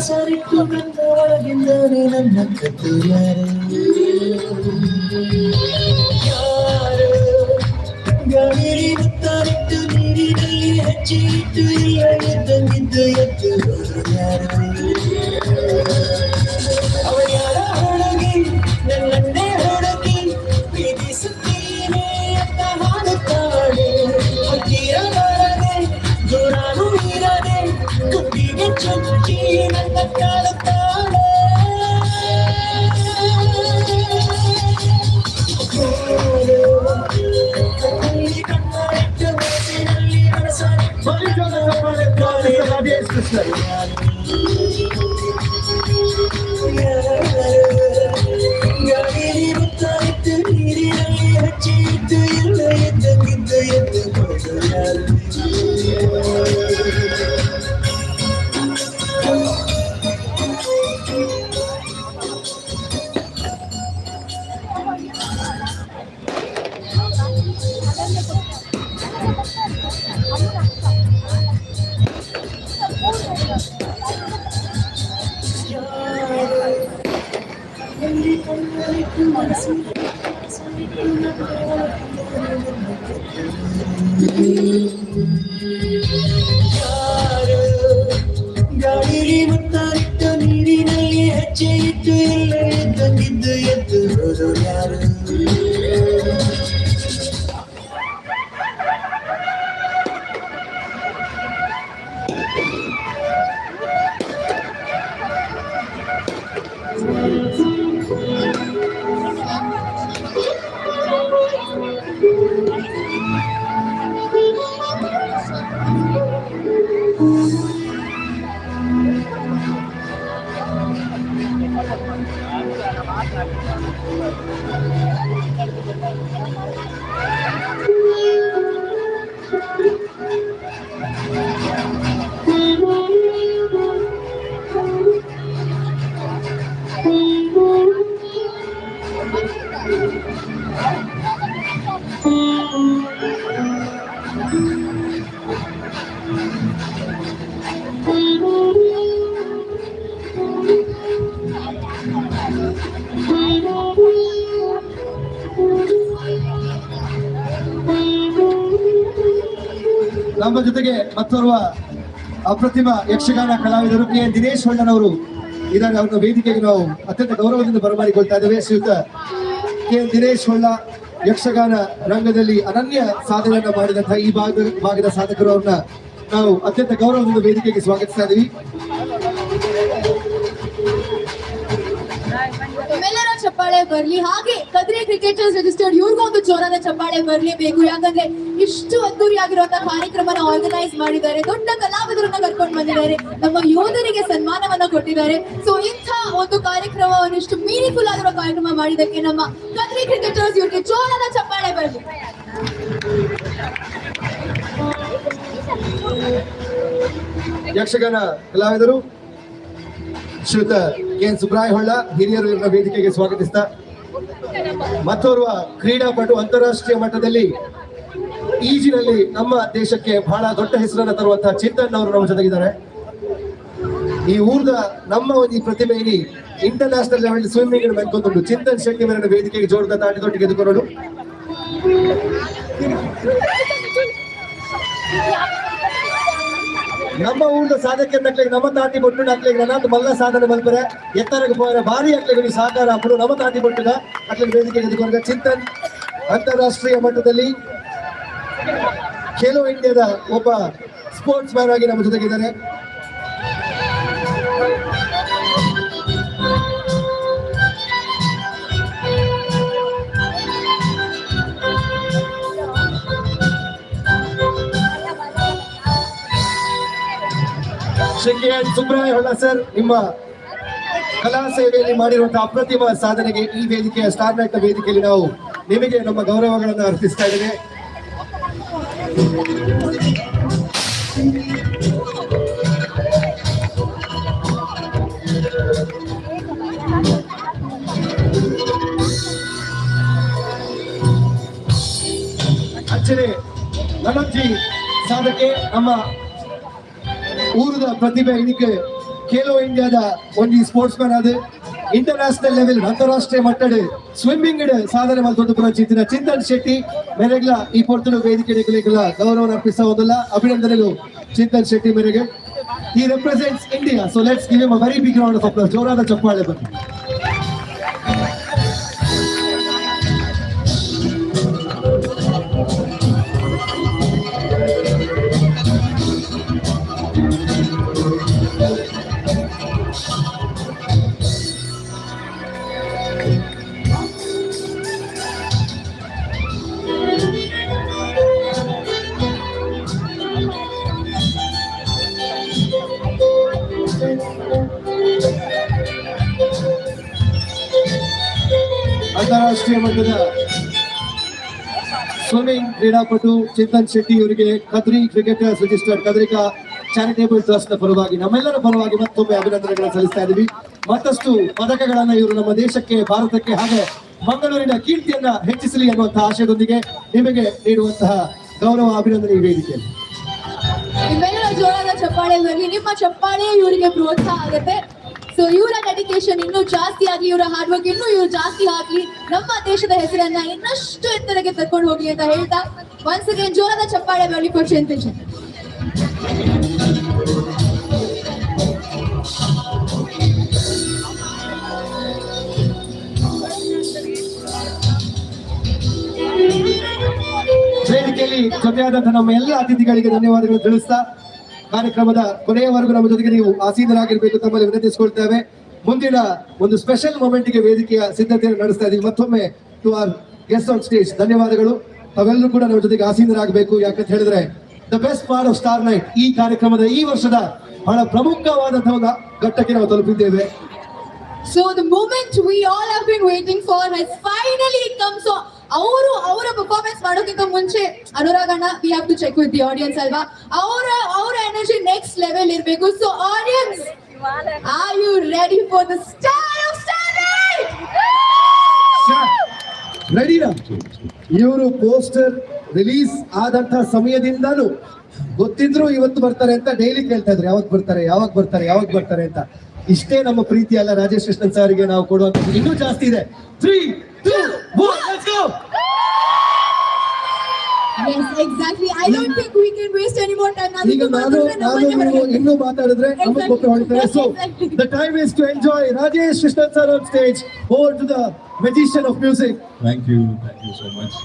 ಸರಿಟ್ಟು ನನ್ನ ಒಳಗಿಂದನೇ ನನ್ನ ಕತ್ತು ಯಾರು ಗಾಳಿಯಲ್ಲಿ ಮುತ್ತಾರಿಟ್ಟು ನೀರಿನಲ್ಲಿ ಹಚ್ಚಿಟ್ಟು ಇಲ್ಲ ಎದ್ದಂಗಿದ್ದು ಎದ್ದು ಯಾರು ಅವ ಯಾರ ಹೊಳಗಿ ನನ್ನನ್ನೇ ಹೊಡಗಿ ಪ್ರೀತಿಸುತ್ತೀನಿ ಅಂತ ಹಾಡುತ್ತಾಳೆ. ಹತ್ತಿರಬಾರದೆ ದೂರಾನು ಇರದೆ ಕುಂಡಿಗೆ ಚುಚ್ಚಿ ನನ್ನ ಕಾಡುತ್ತಾಳೆ. ಕಣ್ಣಾಡಿಟ್ಟು ಮನಸ್ಸಿನಲ್ಲಿ ರಾಜೇಶ್ ಕೃಷ್ಣನ್ ಗಾಳಿಯಲ್ಲಿ ಮುತ್ತಾಯಿತು ನೀರಿನಲ್ಲಿ ಹಚ್ಚಿಟ್ಟು ಇಲ್ಲ ಎದ್ದಂಗಿದ್ದು ಎದ್ದು ಕೊಡು ಯಾರು ಗಾಳಿಯಲ್ಲಿ ಮುತ್ತಾಯಿಟ್ಟು ನೀರಿನಲ್ಲಿ ಹೆಜ್ಜೆ ಇಟ್ಟು ಇಲ್ಲ ಎದ್ದಂಗಿದ್ದು ಎದ್ದು ಹೋದೋ ಯಾರು ನಮ್ಮ ಜೊತೆಗೆ ಮತ್ತೋರ್ವ ಅಪ್ರತಿಮ ಯಕ್ಷಗಾನ ಕಲಾವಿದರು ಕೆ ದಿನೇಶ್ ಹೊಳ್ಳನವರು ಇದ್ದಾರೆ. ಅವ್ರನ್ನ ವೇದಿಕೆಗೆ ನಾವು ಅತ್ಯಂತ ಗೌರವದಿಂದ ಬರಮಾಡಿಕೊಳ್ತಾ ಇದ್ದೇವೆ. ಶ್ರೀಯುತ ಕೆ ದಿನೇಶ್ ಹೊಳ್ಳ ಯಕ್ಷಗಾನ ರಂಗದಲ್ಲಿ ಅನನ್ಯ ಸಾಧನೆಯನ್ನ ಮಾಡಿದಂತಹ ಈ ಭಾಗದ ಸಾಧಕರು ಅವ್ರನ್ನ ನಾವು ಅತ್ಯಂತ ಗೌರವದಿಂದ ವೇದಿಕೆಗೆ ಸ್ವಾಗತಿಸ್ತಾ ಇದ್ದೀವಿ. ನಿಮ್ಮೆಲ್ಲರ ಚಪ್ಪಾಳೆ ಬರ್ಲಿ. ಹಾಗೆ ಕದ್ರಿ ಕ್ರಿಕೆಟರ್ಸ್ ರಿಜಿಸ್ಟರ್ಡ್ ಇವ್ರಿಗೂ ಒಂದು ಜೋರಾದ ಚಪ್ಪಾಳೆ ಬರ್ಲೇಬೇಕು. ಯಾಕಂದ್ರೆ ಇಷ್ಟು ಅದ್ದೂರಿಯಾಗಿರುವಂತಹ ಕಾರ್ಯಕ್ರಮನ ಆರ್ಗನೈಸ್ ಮಾಡಿದ್ದಾರೆ, ದೊಡ್ಡ ಕಲಾವಿದರನ್ನ ಕರ್ಕೊಂಡು ಬಂದಿದ್ದಾರೆ, ನಮ್ಮ ಯೋಧರಿಗೆ ಸನ್ಮಾನವನ್ನ ಕೊಟ್ಟಿದ್ದಾರೆ. ಸೊ ಇಂಥ ಒಂದು ಕಾರ್ಯಕ್ರಮವನ್ನು ಇಷ್ಟು ಮೀನಿಂಗ್ಫುಲ್ ಆಗಿರೋ ಕಾರ್ಯಕ್ರಮ ಮಾಡಿದ್ದಕ್ಕೆ ನಮ್ಮ ಕದ್ರಿ ಕ್ರಿಕೆಟರ್ಸ್ ಇವ್ರಿಗೆ ಜೋರಾದ ಚಪ್ಪಾಳೆ ಬರ್ಲಿ. ಯಕ್ಷಗಾನ ಕಲಾವಿದರು ಶ್ರೀಯುತ ಕೆ ಎನ್ ಸುಬ್ರಾಯ ಹೊಳ್ಳ ಹಿರಿಯರು ವೇದಿಕೆಗೆ ಸ್ವಾಗತಿಸ್ತಾ, ಮತ್ತೋರ್ವ ಕ್ರೀಡಾಪಟು ಅಂತಾರಾಷ್ಟ್ರೀಯ ಮಟ್ಟದಲ್ಲಿ ಈಜಿನಲ್ಲಿ ನಮ್ಮ ದೇಶಕ್ಕೆ ಬಹಳ ದೊಡ್ಡ ಹೆಸರನ್ನು ತರುವಂತಹ ಚಿಂತನ್ ಅವರು ನಮ್ಮ ಜೊತೆಗಿದ್ದಾರೆ. ಈ ಊರ್ದ ನಮ್ಮ ಒಂದು ಈ ಪ್ರತಿಭೆ ಇಂಟರ್ ನ್ಯಾಷನಲ್ ಲೆವೆಲ್ ಸ್ವಿಮ್ಮಿಂಗ್ ಮೆನ್ಕೊಂಡು ಚಿಂತನ್ ಶೆಟ್ಟಿ ಅವರನ್ನ ವೇದಿಕೆಗೆ ಜೋರದ ತಾಟಿ ತೊಟ್ಟಿಗೆ ಎದುಕೊಂಡು ನಮ್ಮ ಊರ್ದ ಸಾಧಕ ನಮ್ಮ ತಾಟಿ ಬೊಟ್ಟು ಹಾಕ್ಲಿಕ್ಕೆ ನನ್ನ ಮಲ್ಲ ಸಾಧನೆ ಮಲ್ಪರೆ ಎತ್ತರಕ್ಕೆ ಹೋದರೆ ಭಾರಿ ಹಾಕ್ಲಿಕ್ಕೆ ಸಹಕಾರ ಹಾಕಲು ನಮ್ಮ ತಾಟಿ ಬೊಟ್ಟುಗ ಹಾಕ್ಲಿಕ್ಕೆ ವೇದಿಕೆಗೆ ಎದುಕೊಂಡ ಚಿಂತನ್ ಅಂತಾರಾಷ್ಟ್ರೀಯ ಮಟ್ಟದಲ್ಲಿ ಖೇಲೋ ಇಂಡಿಯಾದ ಒಬ್ಬ ಸ್ಪೋರ್ಟ್ಸ್ ಮ್ಯಾನ್ ಆಗಿ ನಮ್ಮ ಜೊತೆಗಿದ್ದಾರೆ. Shri K N Subraya Holla sir, ನಿಮ್ಮ ಕಲಾ ಸೇವೆಯಲ್ಲಿ ಮಾಡಿರುವಂತಹ ಅಪ್ರತಿಮ ಸಾಧನೆಗೆ ಈ ವೇದಿಕೆಯ ಸ್ಟಾರ್ ನೈಟ್ ವೇದಿಕೆಯಲ್ಲಿ ನಾವು ನಿಮಗೆ ನಮ್ಮ ಗೌರವಗಳನ್ನು ಅರ್ಪಿಸ್ತಾ ಇದ್ದೇವೆ. ಅಚ್ಚರಿ ನನಜ್ಜಿ ಸಾಧಕೆ ನಮ್ಮ ಊರದ ಪ್ರತಿಭೆ ಇದಕ್ಕೆ ಖೇಲೋ ಇಂಡಿಯಾದ ಒಂದು ಸ್ಪೋರ್ಟ್ಸ್ ಮ್ಯಾನ್ ಅದು ಇಂಟರ್ ನ್ಯಾಷನಲ್ ಲೆವೆಲ್ ಅಂತಾರಾಷ್ಟ್ರೀಯ ಮಟ್ಟದ ಸ್ವಿಮ್ಮಿಂಗ್ ಸಾಧನೆ ಮಾಡಿಕೊಂಡು ಚಿಂತನ ಚಿಂತನ್ ಶೆಟ್ಟಿ ಮೇರೆಗ್ಲ ಈ ಪೊರ್ತುಡು ವೇದಿಕೆಗಳ ಗೌರವ ಅರ್ಪಿಸ್ತಾ ಹೋದಲ್ಲ. ಅಭಿನಂದನೆಗಳು ಚಿಂತನ್ ಶೆಟ್ಟಿ ಮೇರೆಗೆ. He represents India, so let's give him a very big round of applause. ಜೋರಾದ ಚಪ್ಪಾಳೆ ಬನ್ನಿ. ಅಂತಾರಾಷ್ಟ್ರೀಯ ಮಟ್ಟದ ಸ್ವಿಮ್ಮಿಂಗ್ ಕ್ರೀಡಾಪಟು ಚಿಂತನ್ ಶೆಟ್ಟಿ ಅವರಿಗೆ ಕದ್ರಿ ಕ್ರಿಕೆಟರ್ಸ್ ರಿಜಿಸ್ಟರ್ಡ್ ಕದ್ರಿಕಾ ಚಾರಿಟೇಬಲ್ ಟ್ರಸ್ಟ್ ನ ಪರವಾಗಿ ನಮ್ಮೆಲ್ಲರ ಪರವಾಗಿ ಮತ್ತೊಮ್ಮೆ ಅಭಿನಂದನೆಗಳನ್ನು ಸಲ್ಲಿಸ್ತಾ ಇದ್ದೀವಿ. ಮತ್ತಷ್ಟು ಪದಕಗಳನ್ನ ಇವರು ನಮ್ಮ ದೇಶಕ್ಕೆ, ಭಾರತಕ್ಕೆ ಹಾಗೆ ಮಂಗಳೂರಿನ ಕೀರ್ತಿಯನ್ನ ಹೆಚ್ಚಿಸಲಿ ಅನ್ನುವಂತಹ ಆಶಯದೊಂದಿಗೆ ನಿಮಗೆ ನೀಡುವಂತಹ ಗೌರವ ಅಭಿನಂದನೆ ಈ ವೇದಿಕೆಯಲ್ಲಿ. ನಿಮ್ಮೆಲ್ಲರ ಜೋರಾದ ಚಪ್ಪಾಳೆ ಬರಲಿ. ನಿಮ್ಮ ಚಪ್ಪಾಳೆ ಇವರಿಗೆ ಪ್ರೋತ್ಸಾಹ ಆಗುತ್ತೆ. ಸೊ ಇವರ ಡೆಡಿಕೇಶನ್ ಇನ್ನೂ ಜಾಸ್ತಿ ಆಗ್ಲಿ, ಇವರ ಹಾರ್ಡ್ ವರ್ಕ್ ಇನ್ನೂ ಇವ್ರು ಜಾಸ್ತಿ ಆಗ್ಲಿ, ನಮ್ಮ ದೇಶದ ಹೆಸರನ್ನ ಇನ್ನಷ್ಟು ಎತ್ತರಕ್ಕೆ ತಕೊಂಡು ಹೋಗ್ಲಿ ಅಂತ ಹೇಳ್ತಾ ಒನ್ಸ್ ಅಗೇನ್ ಜೋರಾದ ಚಪ್ಪಾಳೆ ಬರಲಿ ಫಾರ್ ಚಿಂತನ್ ಶೆಟ್ಟಿ. ವೇದಿಕೆಯಲ್ಲಿ ಜೊತೆಯಾದಂತಹ ನಮ್ಮ ಎಲ್ಲ ಅತಿಥಿಗಳಿಗೆ ಧನ್ಯವಾದಗಳು ತಿಳಿಸ್ತಾ, ಕಾರ್ಯಕ್ರಮದ ಕೊನೆಯವರೆಗೂ ನಮ್ಮ ಜೊತೆಗೆ ನೀವು ಆಸೀನರಾಗಿರ್ಬೇಕು ತಮ್ಮಲ್ಲಿ ವಿನಂತಿಸಿಕೊಳ್ತೇವೆ. ಮುಂದಿನ ಒಂದು ಸ್ಪೆಷಲ್ ಮೊಮೆಂಟ್ ಗೆ ವೇದಿಕೆಯ ಸಿದ್ಧತೆಯನ್ನು ನಡೆಸ್ತಾ ಇದ್ದೀವಿ. ಮತ್ತೊಮ್ಮೆ to our guest on stage ಧನ್ಯವಾದಗಳು. ತಾವೆಲ್ಲರೂ ಕೂಡ ನಮ್ಮ ಜೊತೆಗೆ ಆಸೀನರಾಗಬೇಕು. ಯಾಕಂತ ಹೇಳಿದ್ರೆ the best part of star night ಈ ಕಾರ್ಯಕ್ರಮದ ಈ ವರ್ಷದ ಬಹಳ ಪ್ರಮುಖವಾದಂತಹ ಒಂದು ಘಟ್ಟಕ್ಕೆ ನಾವು ತಲುಪಿದ್ದೇವೆ. So the moment we all have been waiting for has finally come. So ಅವರ ಪರ್ಫಾರ್ಮೆನ್ಸ್ ಮಾಡೋಕ್ಕಿಂತ ಮುಂಚೆ ಅನುರಾಗ್ ಅಣ್ಣ, we have to check with the audience ಅಲ್ವಾ, ಅವರ ಎನರ್ಜಿ ನೆಕ್ಸ್ಟ್ ಲೆವೆಲ್ ಇರಬೇಕು. So audience, are you ready for the star of star night? ರೆಡಿನಾ? ಇವರು ಪೋಸ್ಟರ್ ರಿಲೀಸ್ ಆದಂತಹ ಸಮಯದಿಂದಲೂ ಗೊತ್ತಿದ್ರು ಇವತ್ತು ಬರ್ತಾರೆ ಅಂತ ಡೈಲಿ ಕೇಳ್ತಾ ಇದ್ರು, ಯಾವಾಗ ಬರ್ತಾರೆ ಅಂತ. ಇಷ್ಟೇ ನಮ್ಮ ಪ್ರೀತಿ ಅಲ್ಲ ರಾಜೇಶ್ ಕೃಷ್ಣನ್ ಸಾರಿಗೆ ನಾವು ಕೊಡುವಂತ ಇನ್ನೂ ಜಾಸ್ತಿ ಇದೆ. 3, 2, 1, let's go. Yes, exactly. I don't think we can waste any more time. ಈಗ ನಾನು ನೀವು ಇನ್ನೂ ಮಾತಾಡಿದ್ರೆ ನಮಗೆ ಗೊತ್ತು ಹೊಡಿತಾರೆ. So the time is to enjoy Rajesh Krishnan sir on stage. Over to the magician of music. Thank you so much.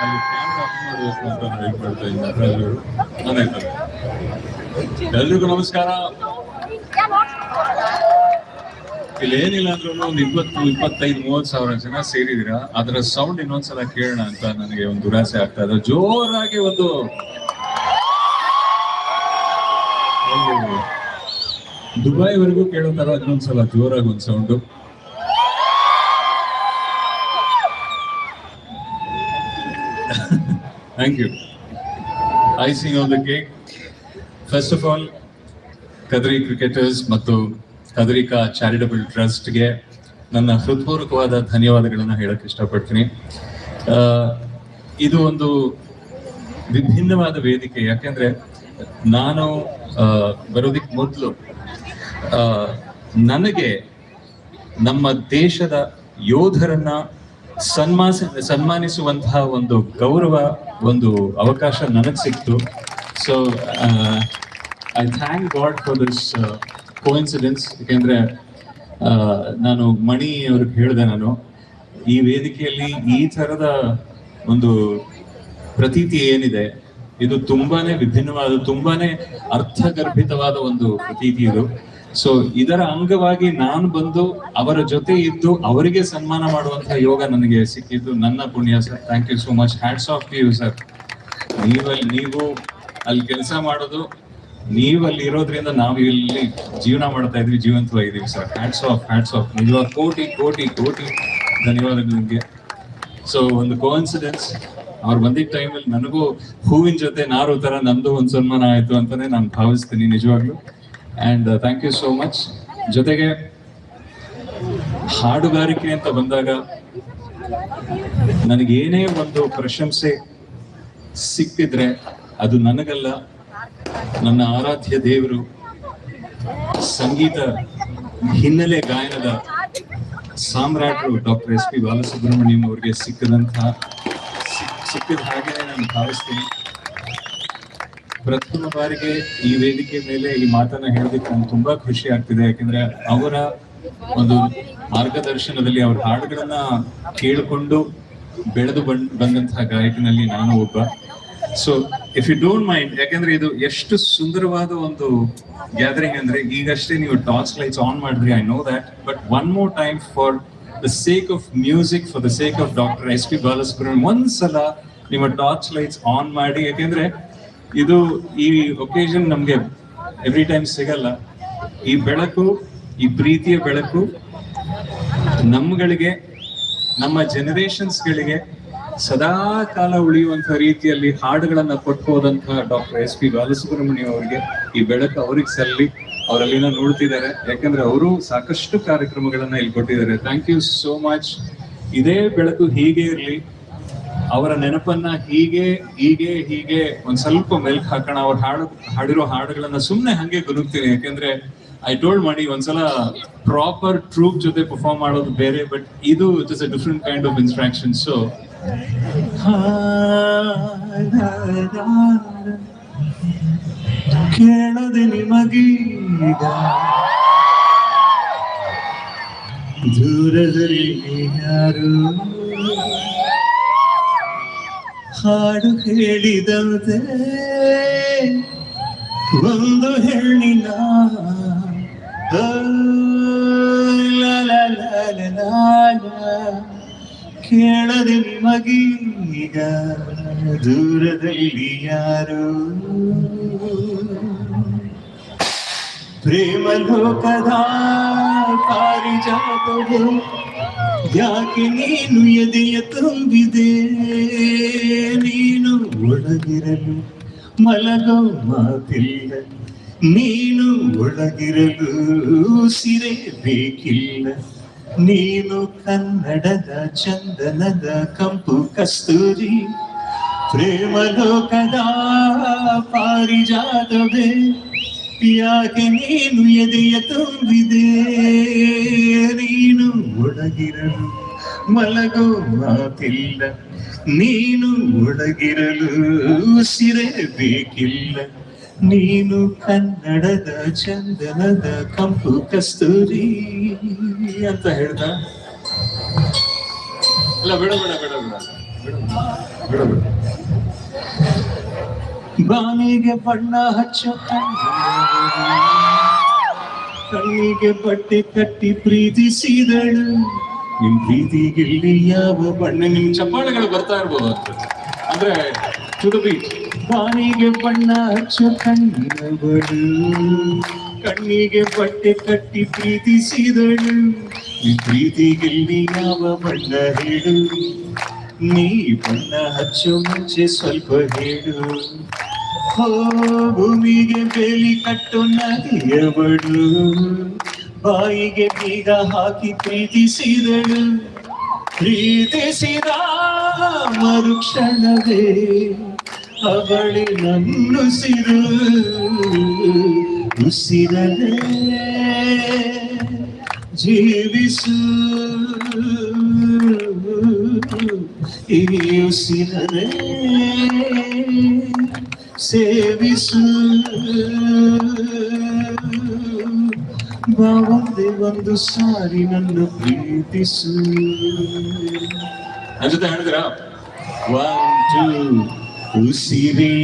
ಅಲ್ಲಿ ಕ್ಯಾಮ್ರಾ ಆಫ್ ಮಾಡಬೇಕು ಅಂತ ನಾನು ವೇಟ್ ಮಾಡ್ತಾ ಇದ್ದೀನಿ. ಎಲ್ರಿಗೂ ನಮಸ್ಕಾರ. ಇಲ್ಲಿ ಏನಿಲ್ಲ ಅಂದ್ರೂ ಒಂದು 20-25-30 ಸಾವಿರ ಜನ ಸೇರಿದಿರಾ. ಅದರ ಸೌಂಡ್ ಇನ್ನೊಂದ್ಸಲ ಕೇಳೋಣ ಅಂತ ನನಗೆ ಒಂದು ದುರಾಸೆ ಆಗ್ತಾ ಇದೆ. ಜೋರಾಗಿ ಒಂದು ದುಬೈವರೆಗೂ ಕೇಳೋ ತರ ಇನ್ನೊಂದ್ಸಲ ಜೋರಾಗಿ ಒಂದು sound. Thank you. Icing on the cake. First of all Kadri cricketers ಮತ್ತು ಕದ್ರಿಕಾ ಚಾರಿಟಬಲ್ ಟ್ರಸ್ಟ್ಗೆ ನನ್ನ ಹೃತ್ಪೂರ್ವಕವಾದ ಧನ್ಯವಾದಗಳನ್ನು ಹೇಳಕ್ಕೆ ಇಷ್ಟಪಡ್ತೀನಿ. ಇದು ಒಂದು ವಿಭಿನ್ನವಾದ ವೇದಿಕೆ. ಯಾಕೆಂದ್ರೆ ನಾನು ಬರೋದಕ್ಕೆ ಮೊದಲು ನನಗೆ ನಮ್ಮ ದೇಶದ ಯೋಧರನ್ನ ಸನ್ಮಾನಿಸುವಂತಹ ಒಂದು ಗೌರವ, ಒಂದು ಅವಕಾಶ ನನಗೆ ಸಿಕ್ತು. So I thank god for this coincidence. ಯಾಕೆಂದ್ರೆ ನಾನು ಮಣಿ ಅವ್ರಿಗೆ ಹೇಳಿದೆ, ನಾನು ಈ ವೇದಿಕೆಯಲ್ಲಿ ಈ ತರದ ಒಂದು ಪ್ರತೀತಿ ಏನಿದೆ ಇದು ತುಂಬಾನೇ ವಿಭಿನ್ನವಾದ, ತುಂಬಾನೇ ಅರ್ಥಗರ್ಭಿತವಾದ ಒಂದು ಪ್ರತೀತಿ ಇದು. ಸೊ ಇದರ ಅಂಗವಾಗಿ ನಾನು ಬಂದು ಅವರ ಜೊತೆ ಇದ್ದು ಅವರಿಗೆ ಸನ್ಮಾನ ಮಾಡುವಂತಹ ಯೋಗ ನನಗೆ ಸಿಕ್ಕಿದ್ದು ನನ್ನ ಪುಣ್ಯ sir. Thank you so much. Hats off to you sir. ನೀವು ಅಲ್ಲಿ ಕೆಲಸ ಮಾಡೋದು, ನೀವು ಅಲ್ಲಿ ಇರೋದ್ರಿಂದ ನಾವು ಇಲ್ಲಿ ಜೀವನ ಮಾಡ್ತಾ ಇದ್ವಿ, ಜೀವಂತವಾಗಿದ್ದೀವಿ ಸರ್. Hats off. ನಿಜವಾಗ ಕೋಟಿ ಕೋಟಿ ಕೋಟಿ ಧನ್ಯವಾದಗಳು ನಿಮಗೆ. ಸೊ ಒಂದು ಕೋಇನ್ಸಿಡೆನ್ಸ್, ಅವ್ರು ಬಂದಿದ್ದ ಟೈಮಲ್ಲಿ ನನಗೂ ಹೂವಿನ ಜೊತೆ ನಾರು ತರ ನಂದು ಒಂದು ಸನ್ಮಾನ ಆಯ್ತು ಅಂತಾನೆ ನಾನು ಭಾವಿಸ್ತೀನಿ ನಿಜವಾಗ್ಲು. And thank you so much. ಜೊತೆಗೆ ಹಾಡುಗಾರಿಕೆ ಅಂತ ಬಂದಾಗ ನನಗೇನೇ ಒಂದು ಪ್ರಶಂಸೆ ಸಿಕ್ಕಿದ್ರೆ ಅದು ನನಗಲ್ಲ, ನನ್ನ ಆರಾಧ್ಯ ದೇವರು ಸಂಗೀತ ಹಿನ್ನೆಲೆ ಗಾಯನದ ಸಾಮ್ರಾಟರು ಡಾಕ್ಟರ್ ಎಸ್ ಪಿ ಬಾಲಸುಬ್ರಹ್ಮಣ್ಯಂ ಅವರಿಗೆ ಸಿಕ್ಕಿದ ಹಾಗೆ ನಾನು ಭಾವಿಸ್ತೀನಿ. ಪ್ರಥಮ ಬಾರಿಗೆ ಈ ವೇದಿಕೆ ಮೇಲೆ ಈ ಮಾತನ್ನ ಹೇಳೋದಕ್ಕೆ ನನಗೆ ತುಂಬಾ ಖುಷಿ ಆಗ್ತಿದೆ. ಯಾಕೆಂದ್ರೆ ಅವರ ಒಂದು ಮಾರ್ಗದರ್ಶನದಲ್ಲಿ ಅವರ ಹಾಡುಗಳನ್ನ ಕೇಳಿಕೊಂಡು ಬೆಳೆದು ಬಂದಂತಹ ಗಾಯಕನಲ್ಲಿ ನಾನು ಒಬ್ಬ. So if you don't mind, ಯಾಕೆಂದ್ರೆ ಇದು ಎಷ್ಟು ಸುಂದರವಾದ ಒಂದು ಗ್ಯಾದರಿಂಗ್ ಅಂದ್ರೆ, ಈಗಷ್ಟೇ ನೀವು ಟಾರ್ಚ್ ಲೈಟ್ಸ್ ಆನ್ ಮಾಡಿದ್ರಿ, I know that, but one more time for the sake of music, for the sake of doctor S P Balasubrahmanyam, ಒಂದ್ಸಲ ನಿಮ್ಮ ಟಾರ್ಚ್ ಲೈಟ್ಸ್ ಆನ್ ಮಾಡಿ. ಯಾಕೆಂದ್ರೆ ಇದು ಈ ಒಕೇಶನ್ ನಮ್ಗೆ ಎವ್ರಿ ಟೈಮ್ ಸಿಗಲ್ಲ. ಈ ಬೆಳಕು, ಈ ಪ್ರೀತಿಯ ಬೆಳಕು ನಮ್ಗಳಿಗೆ, ನಮ್ಮ ಜನರೇಷನ್ಸ್ಗಳಿಗೆ ಸದಾ ಕಾಲ ಉಳಿಯುವಂತ ರೀತಿಯಲ್ಲಿ ಹಾಡುಗಳನ್ನ ಕೊಟ್ಟು ಹೋದಂತಹ ಡಾಕ್ಟರ್ ಎಸ್ ಪಿ ಬಾಲಸುಬ್ರಹ್ಮಣ್ಯಂ ಅವರಿಗೆ ಈ ಬೆಳಕು ಅವ್ರಿಗೆ ಸಲ್ಲಿ. ಅವರಲ್ಲಿನ ನೋಡ್ತಿದ್ದಾರೆ, ಯಾಕಂದ್ರೆ ಅವರು ಸಾಕಷ್ಟು ಕಾರ್ಯಕ್ರಮಗಳನ್ನ ಇಲ್ಲಿ ಕೊಟ್ಟಿದ್ದಾರೆ. Thank you so much. ಇದೇ ಬೆಳಕು ಹೀಗೆ ಇರ್ಲಿ, ಅವರ ನೆನಪನ್ನ ಹೀಗೆ ಹೀಗೆ ಹೀಗೆ ಒಂದ್ ಸ್ವಲ್ಪ ಮೆಲ್ಕ್ ಹಾಕೋಣ. ಅವ್ರು ಹಾಡಿರೋ ಹಾಡುಗಳನ್ನ ಸುಮ್ನೆ ಹಂಗೆ ಗುರುಗ್ತೀನಿ. ಯಾಕೆಂದ್ರೆ ಐ ಟೋಲ್ಡ್ ಮಾಡಿ, ಒಂದ್ಸಲ ಪ್ರಾಪರ್ ಟ್ರೂಪ್ ಜೊತೆ ಪರ್ಫಾರ್ಮ್ ಮಾಡೋದು ಬೇರೆ, ಬಟ್ ಇದು it is a different kind of instruction. So ಕೇಳದೆ ನಿಮಗೀಗ ದೂರದಲ್ಲಿ ಯಾರು ಹಾಡು ಹೇಳಿದಂತೆ ಒಂದು ಹೆಣ್ಣಿನ ಕೇಳದೆ ನಿಮಗೀಗ ದೂರದಲ್ಲಿ ಯಾರು ಪ್ರೇಮ ಲೋಕದ ಪಾರಿಜಾತವು ಯಾಕೆ ನೀನು ಎದೆಯ ತುಂಬಿದೆ, ನೀನು ಒಳಗಿರಲು ಮಲಗೋ ಮಾತಿಲ್ಲ, ನೀನು ಒಳಗಿರಲು ಸಿರೆ ಬೇಕಿಲ್ಲ, ನೀನು ಕನ್ನಡದ ಚಂದನದ ಕಂಪು ಕಸ್ತೂರಿ, ಪ್ರೇಮ ಲೋಕದ ಪಾರಿಜಾತವೇ ಯಾಕೆ ನೀನು ಎದೆಯ ತುಂಬಿದೆ, ನೀನು ಒಳಗಿರಲು ಮಲಗೋ ಮಾತಿಲ್ಲ, ನೀನು ಒಳಗಿರಲು ಉಸಿರೇ ಬೇಕಿಲ್ಲ. ನೀನು ಕನ್ನಡದ ಚಂದನದ ಕಂಪು ಕಸ್ತೂರಿ ಅಂತ ಹೇಳ್ತಾ ಇಲ್ಲ, ಬೇಡ ಬೇಡ ಬೇಡ ಬೇಡ ಬೇಡ ಬೇಡ. ಬಾನಿಗೆ ಬಣ್ಣ ಹಚ್ಚೋ ಕಣ್ಣಿಗೆ ಬಟ್ಟೆ ಕಟ್ಟಿ ಪ್ರೀತಿಸಿದಳು. ನಿಮ್ ಪ್ರೀತಿಗಿಲ್ಲಿ ಯಾವ ಬಣ್ಣ? ನಿಮ್ ಚಪ್ಪಾಳೆಗಳು ಬರ್ತಾ ಇರ್ಬೋದು ಅಂದ್ರೆ ಟು ದ ಬೀಟ್. ಬಾನಿಗೆ ಬಣ್ಣ ಹಚ್ಚೋ ಕಣ್ಣವಳು, ಕಣ್ಣಿಗೆ ಬಟ್ಟೆ ಕಟ್ಟಿ ಪ್ರೀತಿಸಿದಳು. ನಿಮ್ ಪ್ರೀತಿಗಿಲ್ಲಿ ಯಾವ ಬಣ್ಣ ಹೇಳು? ನೀ ಬಣ್ಣ ಹಚ್ಚೋ ಮುಂಚೆ ಸ್ವಲ್ಪ ಹೇಳು. ಹೋ ಭೂಮಿಗೆ ಬೇಲಿ ಕಟ್ಟು ನದಿಯವಳು, ಬಾಯಿಗೆ ಬೀಗ ಹಾಕಿ ಪ್ರೀತಿಸಿದಳು. ಪ್ರೀತಿಸಿದ ಮರುಕ್ಷಣವೇ ಅವಳಿ ನನ್ನುಸಿರು, ಉಸಿರಲೇ ಜೀವಿಸು, ಈ ಉಸಿರಲೇ ಸೇವಿಸು. ಬಾವಂದೆ ಒಂದು ಸಾರಿ ನನ್ನ ಪ್ರೀತಿಸು. ನನ್ನ ಜೊತೆ ಹೇಳಿದ್ರ 1 2 ಉಸಿರಿ.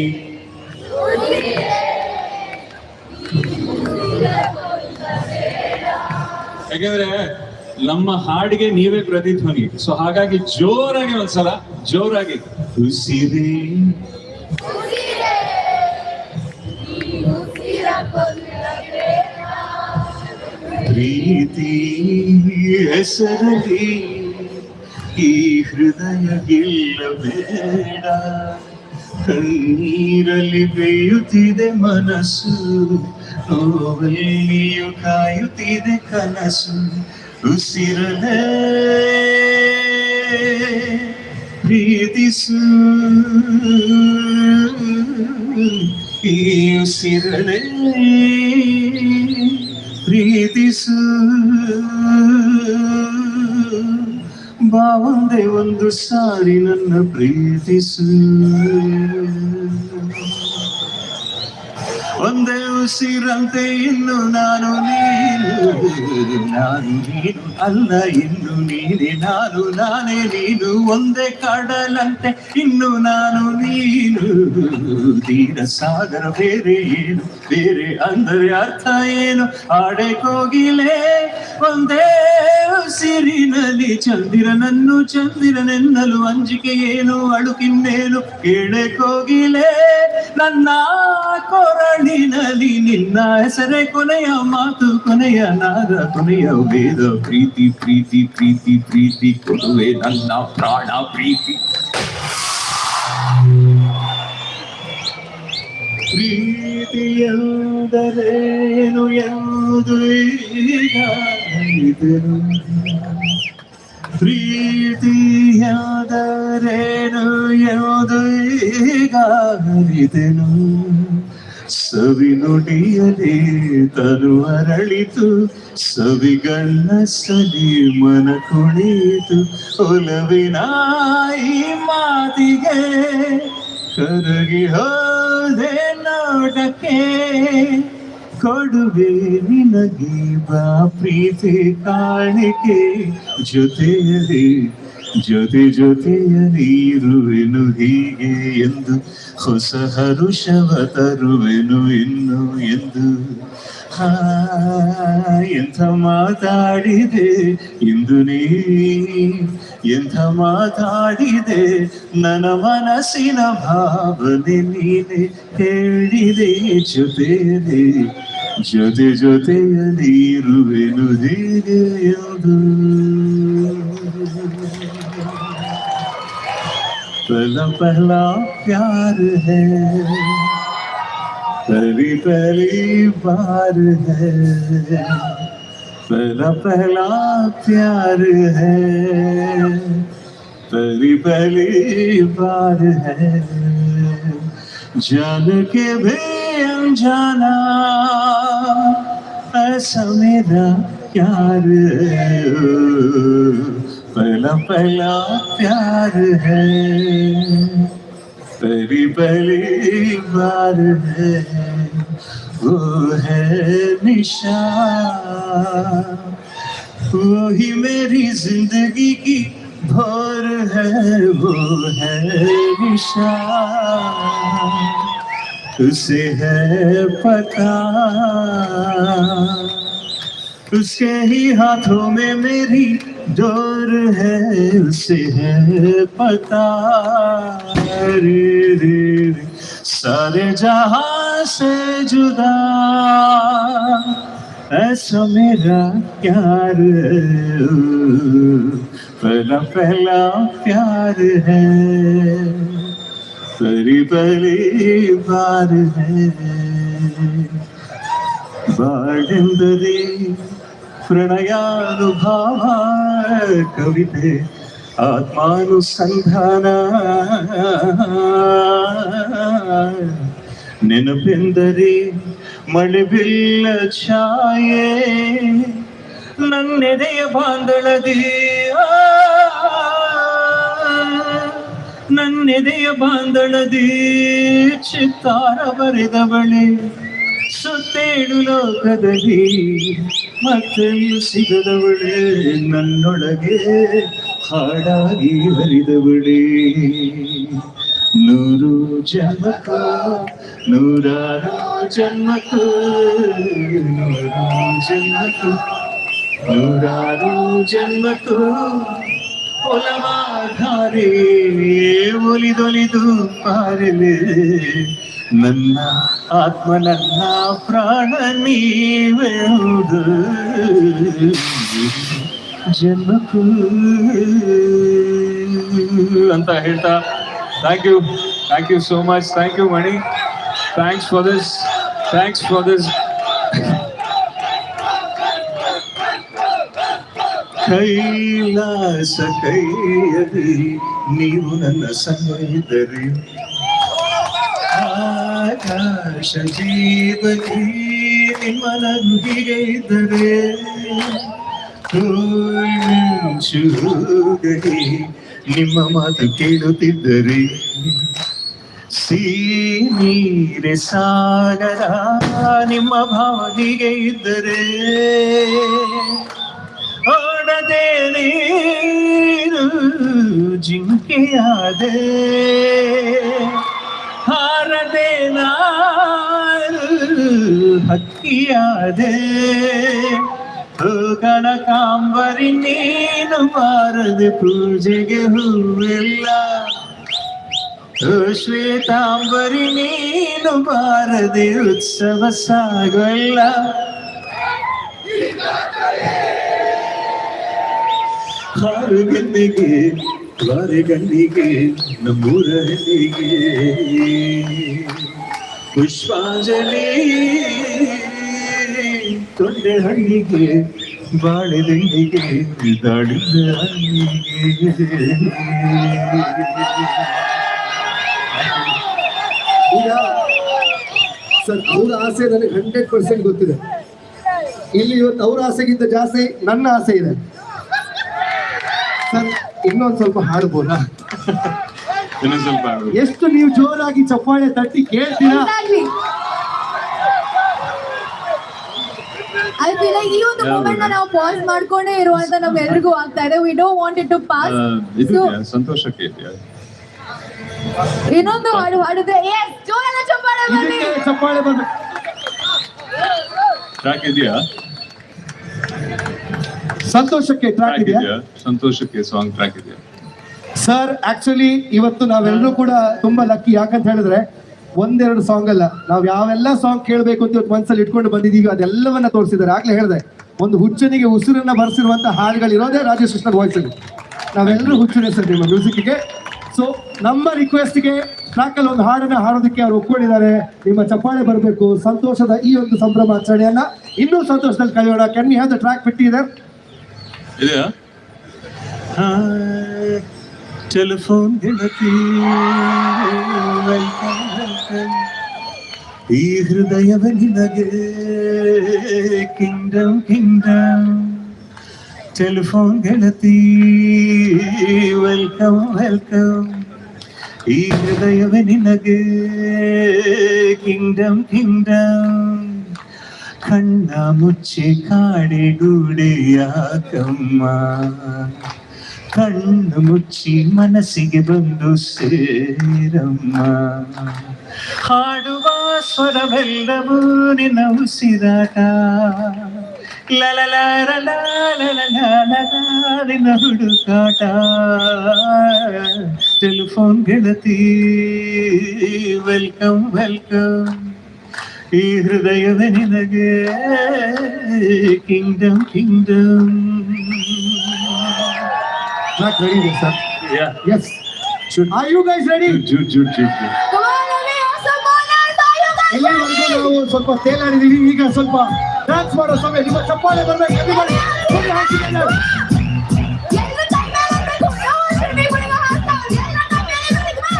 ಯಾಕೆಂದ್ರೆ ನಮ್ಮ ಹಾಡಿಗೆ ನೀವೇ ಪ್ರತಿಧ್ವನಿ. ಸೊ ಹಾಗಾಗಿ ಜೋರಾಗಿ ಒಂದ್ಸಲ ಜೋರಾಗಿ ಉಸಿರಿ. ಪ್ರೀತಿ ಹೆಸರಲ್ಲಿ ಈ ಹೃದಯ ಗೆಲ್ಲಬೇಡ. ಕಣ್ಣೀರಲ್ಲಿ ಬೇಯುತ್ತಿದೆ ಮನಸ್ಸು, ನೋವಲ್ಲಿಯೂ ಕಾಯುತ್ತಿದೆ ಕನಸು. ಉಸಿರಲೇ ಪ್ರೀತಿಸು, ಈ ಉಸಿರಲೇ ಪ್ರೀತಿಸು. ಬಾವಂದೆ ಒಂದು ಸಾರಿ ನನ್ನ ಪ್ರೀತಿಸು. ಒಂದೇ ಉಸಿರಂತೆ ಇನ್ನು ನಾನು ನೀನು, ನಾನು ನೀನು ಅಲ್ಲ ಇನ್ನು ನೀನೆ ನಾನು, ನಾನೇ ನೀನು. ಒಂದೇ ಕಡಲಂತೆ ಇನ್ನು ನಾನು ನೀನು, ತೀರ ಸಾಗರ ಬೇರೆ ಏನು, ಬೇರೆ ಅಂದರೆ ಅರ್ಥ ಏನು? ಆಡೆ ಕೋಗಿಲೆ ಒಂದೇ ಉಸಿರಿನಲ್ಲಿ, ಚಂದಿರನನ್ನು ಚಂದಿರನೆನ್ನಲು ಅಂಜಿಕೆ ಏನು, ಅಳುಕಿನ್ನೇನು? ಕೇಳೆ ಕೋಗಿಲೆ ನನ್ನ ಕೊರಳಿನಲ್ಲಿ, ನಿನ್ನ ಹೆಸರೇ ಕೊನೆಯ ಮಾತು, ಕೊನೆಯ ನಾದ, ಕೊನೆಯ ವೇದ. ಪ್ರೀತಿ ಪ್ರೀತಿ ಪ್ರೀತಿ ಪ್ರೀತಿ ಕೊಡುವೆ ನನ್ನ ಪ್ರಾಣ ಪ್ರೀತಿ. ಪ್ರೀತಿ ಎಂದರೇನು ಎಂದು ಈಗ ಅರಿತೆನು, ಪ್ರೀತಿಯಾದರೇನು ಎಂದು ಈಗ ಅರಿತೆನು. ಸವಿ ನುಡಿಯಲೇ ತನು ಅರಳಿತು, ಸವಿಗಣ್ಣಸಲಿ ಮನ ಕುಣಿತು. ಒಲವಿನ ಈ ಮಾತಿಗೆ ಕರಗಿ ಹೋದೆ ನೋಡಕ್ಕೆ, ಕೊಡುವೆ ನಿನಗೆ ಬಾ ಪ್ರೀತಿ ಕಾಣಿಕೆ. ಜೊತೆಯಲಿ ಜೊತೆ ಜೊತೆಯಲಿ ಇರುವೆನು ಹೀಗೆ ಎಂದು, ಹೊಸ ಹರುಷವ ತರುವೆನು ಇನ್ನು ಎಂದು. ಎಂಥ ಮಾತಾಡಿದೆ ಇಂದು ನೀ, ಎಂಥ ಮಾತಾಡಿದೆ ನನ್ನ ಮನಸ್ಸಿನ ಭಾವನೆ ನೀನೆ ಹೇಳಿದೆ. ಜೊತೆಯಲಿ ಜೊತೆ ಜೊತೆಯಲಿ ಇರುವೆನು ಹೀಗೆ ಎಂದು. पहला पहला प्यार है, पहली पहली बार है, पहला पहला प्यार है, पहली पहली बार है. जान के भी अनजाना ऐसा मेरा प्यार है, पहला पहला प्यार है, पहली पहली बार है, वो है निशान, वो ही मेरी जिंदगी की भोर है, वो है निशान, उसे है पता, उसके ही हाथों में मेरी डोर है, उसे है पता, रे रे रे सारे जहां से जुदा ऐसा मेरा प्यार है, पहला पहला प्यार है, पहली पहली बार है, ಬಾಳೆಂದರೆ ಪ್ರಣಯಾನುಭಾವ ಕವಿತೆ ಆತ್ಮಾನುಸಂಧಾನ, ನೆನಪೆಂದರೆ ಮಳೆ ಬಿಲ್ಲ ಛಾಯೆ ನನ್ನೆದೆಯ ಬಾಂಧಳದಿ, ನನ್ನೆದೆಯ ಬಾಂಧಳದಿ ಚಿತ್ತಾರ ಬರೆದವಳೆ, ಸುತ್ತೇಳು ಲೋಕದಲ್ಲಿ ಮತ್ತೆಲ್ಲೂ ಸಿಗದವಳೆ, ನನ್ನೊಳಗೆ ಹಾಡಾಗಿ ಹರಿದವಳೆ, ನೂರು ಜನ್ಮಕ್ಕೂ ನೂರಾರು ಜನ್ಮಕ್ಕೂ, ನೂರು ಜನ್ಮಕ್ಕೂ ನೂರಾರು ಜನ್ಮಕ್ಕೂ ಒಲವಾಧಾರೆ ಒಲಿದೊಲಿದು ಪಾರಲೆ, ನನ್ನ ಆತ್ಮ ನನ್ನ ಪ್ರಾಣ ನೀವೇ ಹೌದು, ಜನ್ಮಕ್ಕೂ ಅಂತ ಹೇಳ್ತಾ thank you so much, thank you Mani, thanks for this Kailasa ಕೈಯಲ್ಲಿ ನೀವು ನನ್ನ ಸಂಗೀತರಿ, ಆಕಾಶ ಜೀವನಿ ನಿಮ್ಮ ನಂಬಿಗೆ ಇದ್ದರೆ, ಚೂಗಡಿ ನಿಮ್ಮ ಮಾತು ಕೇಳುತ್ತಿದ್ದರೆ, ನೀರೆ ಸಾಗರ ನಿಮ್ಮ ಭಾವನಿಗೆ ಇದ್ದರೆ, ಓಡದೆ ನೀರು ಜಿಂಕೆಯಾದೆ, ಹಾರದೆ ನಾನು ಹಕ್ಕಿಯಾದೆ, ಕನಕಾಂಬರಿ ನೀನು ಬಾರದೆ ಪೂಜೆಗೆ ಹೂವೆಲ್ಲ, ಶ್ವೇತಾಂಬರಿ ನೀನು ಬಾರದೆ ಉತ್ಸವ ಸಾಗಲ್ಲ, ಹಾರುಗಣ್ಣಿಗೆ ವಾರೆಗಣ್ಣಿಗೆ ನಮ್ಮೂರ ಹೆಣ್ಣಿಗೆ ಪುಷ್ಪಾಂಜಲಿ, ತೊಂಡೆ ಹಣ್ಣಿಗೆ ಬಾಳೆದಿಂಡಿಗೆ ದಾಳಿಂಬೆ ಹಣ್ಣಿಗೆ. ಈಗ ಸರ್ ಅವ್ರ ಆಸೆ ನನಗೆ 100% ಗೊತ್ತಿದೆ. ಇಲ್ಲಿ ಇವತ್ತು ಅವ್ರ ಆಸೆಗಿಂತ ಜಾಸ್ತಿ ನನ್ನ ಆಸೆ ಇದೆ ಸರ್. ಇನ್ನೊಂದು ಸ್ವಲ್ಪ ಹಾಡ್ಬೋದಾ? ಇನ್ನೊಂದು ಸ್ವಲ್ಪ ಎಷ್ಟು ನೀವು ಜೋರಾಗಿ ಚಪ್ಪಾಳೆ ತಟ್ಟಿ ಕೇಳ್ತೀರಾ? I feel like ಈ ಒಂದು ಮೂಮೆಂಟ್ ನಾವು ಪಾಸ್ ಮಾಡ್ಕೊಂಡೇ ಇರುವಂತ ನಮ್ಗೆಲ್ರಿಗೂ ಆಗ್ತಾ ಇದೆ. We don't want it to pass. ಸಂತೋಷಕ್ಕೆ ಇನ್ನೊಂದು ಹಾಡು ಹಾಡಿದ್ರೆ ಎಸ್ ಜೋರೆಲ್ಲ ಚಪ್ಪಾಳೆ ಬನ್ನಿ. ಚಪ್ಪಾಳೆ ಬರ್ಬೇಕು. ಟ್ರ್ಯಾಕ್ ಇದೆಯಾ? ಸಂತೋಷಕ್ಕೆ ಟ್ರ್ಯಾಕ್ ಇದೆಯಾ? ಸಂತೋಷಕ್ಕೆ ಸಾಂಗ್ ಟ್ರ್ಯಾಕ್ ಇದೆಯಾ? ಸರ್ ಆಕ್ಚುಲಿ ಇವತ್ತು ನಾವೆಲ್ಲರೂ ಕೂಡ ತುಂಬಾ ಲಕ್ಕಿ. ಯಾಕಂತ ಹೇಳಿದ್ರೆ ಒಂದೆರಡು ಸಾಂಗ್ ಅಲ್ಲ, ನಾವು ಯಾವೆಲ್ಲ ಸಾಂಗ್ ಕೇಳಬೇಕು ಅಂತ ಇವತ್ತು ಮನಸ್ಸಲ್ಲಿ ಇಟ್ಕೊಂಡು ಬಂದಿದ್ದೀವಿ ಅದೆಲ್ಲವನ್ನ ತೋರಿಸಿದ್ದಾರೆ. ಆಗ್ಲೇ ಹೇಳಿದೆ, ಒಂದು ಹುಚ್ಚನಿಗೆ ಉಸಿರನ್ನ ಬರೆಸಿರುವಂತ ಹಾಡುಗಳಿರೋದೇ ರಾಜೇಶ್ ಕೃಷ್ಣನ್ ವಾಯ್ಸ್ ಅಲ್ಲಿ. ನಾವೆಲ್ಲರೂ ಹುಚ್ಚರೇ ಸರ್ ನಿಮ್ಮ ಮ್ಯೂಸಿಕ್ಗೆ. ಸೊ ನಮ್ಮ ರಿಕ್ವೆಸ್ಟ್ಗೆ ಟ್ರ್ಯಾಕ್ ಅಲ್ಲಿ ಒಂದು ಹಾಡನ್ನ ಹಾಡೋದಕ್ಕೆ ಅವ್ರು ಒಪ್ಕೊಂಡಿದ್ದಾರೆ. ನಿಮ್ಮ ಚಪ್ಪಾಳೆ ಬರಬೇಕು. ಸಂತೋಷದ ಈ ಒಂದು ಸಂಭ್ರಮಾಚರಣೆಯನ್ನ ಇನ್ನೂ ಸಂತೋಷದಲ್ಲಿ ಕಳೆಯೋಣ. Can we have the track ಬಿಟ್ಟಿದೆ ಇದೆಯಾ? ಟೆಲಿಫೋನ್ ಗೆಳತಿ ಈ ಹೃದಯವ ನಿನಗೆ ಕಿಂಗ್ಡಮ್ ಕಿಂಗ್ಡಮ್. ಟೆಲಿಫೋನ್ ಗೆಳತಿ ವೆಲ್ಕಮ್ ವೆಲ್ಕಮ್, ಈ ಹೃದಯವೇ ನಿನಗೆ ಕಿಂಗ್ಡಮ್ ಕಿಂಗ್ಡಮ್, ಕಣ್ಣ ಮುಚ್ಚಿ ಕಾಡೆಗೂಡೆ ಯಾಕಮ್ಮ, ಕಣ್ಣು ಮುಚ್ಚಿ ಮನಸ್ಸಿಗೆ ಬಂದು ಸೇರಮ್ಮ, ಹಾಡುವ ಸ್ವರವೆಲ್ಲವೂ ನಿನ್ನ ಉಸಿರಾಟ, ನಿನ್ನ ಹುಡುಕಾಟ, ಟೆಲಿಫೋನ್ ಗೆಳತಿ ವೆಲ್ಕಮ್ ವೆಲ್ಕಮ್, ಈ ಹೃದಯವೇ ನಿನಗೆ kingdom Kingdom. Not ready, sir. Yeah. Yes. Are you guys ready? Jude. Come on, Ravi, awesome bowlers, are you guys ಇಲ್ಲಿವರೆಗೂ ನಾವು ಸ್ವಲ್ಪ ತೇಲಾಡಿದೀವಿ, ಈಗ ಸ್ವಲ್ಪ ಡ್ಯಾನ್ಸ್ ಮಾಡೋ ಸಮಯ. ನಿಮ್ಮ ಚಪ್ಪಾಳೆ ಬರ್ಬೇಕು. everybody. Put your hands together. ಎಲ್ರೂ ಕೈ ಮೇಲೆ ಬರ್ಬೇಕು. No one should be putting a hand down. ಎಲ್ರೂ ಕೈ ಮೇಲೆ ಬರ್ಬೇಕು.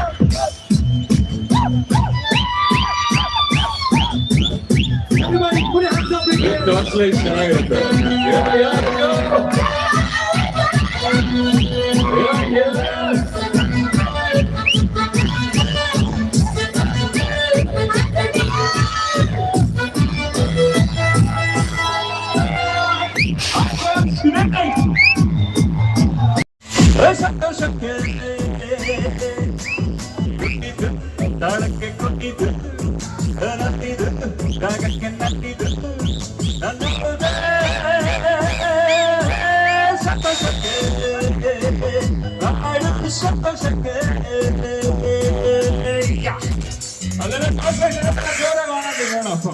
Everybody, put your hands up in the air. ತಾಳಕ್ಕೆ ಕೊಟ್ಟಿದ್ದು ನನ್ನಿದು ರಾಗಕ್ಕೆ ನನ್ನಿದು ಸಂತೋಷಕ್ಕೆ ಆಡುತ್ತ ಸಂತೋಷಕ್ಕೆ ಅದೆಲ್ಲ ಜೋರಾಗಿ ಆಡೋದು ಬೇಡಪ್ಪ.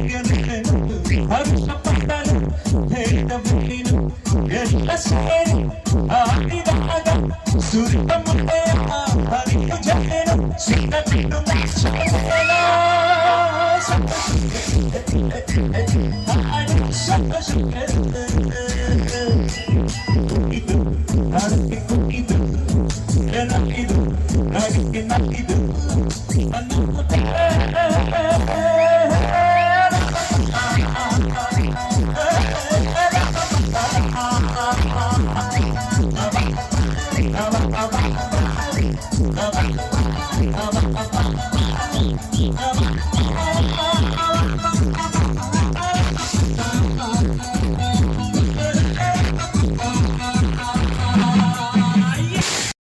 Here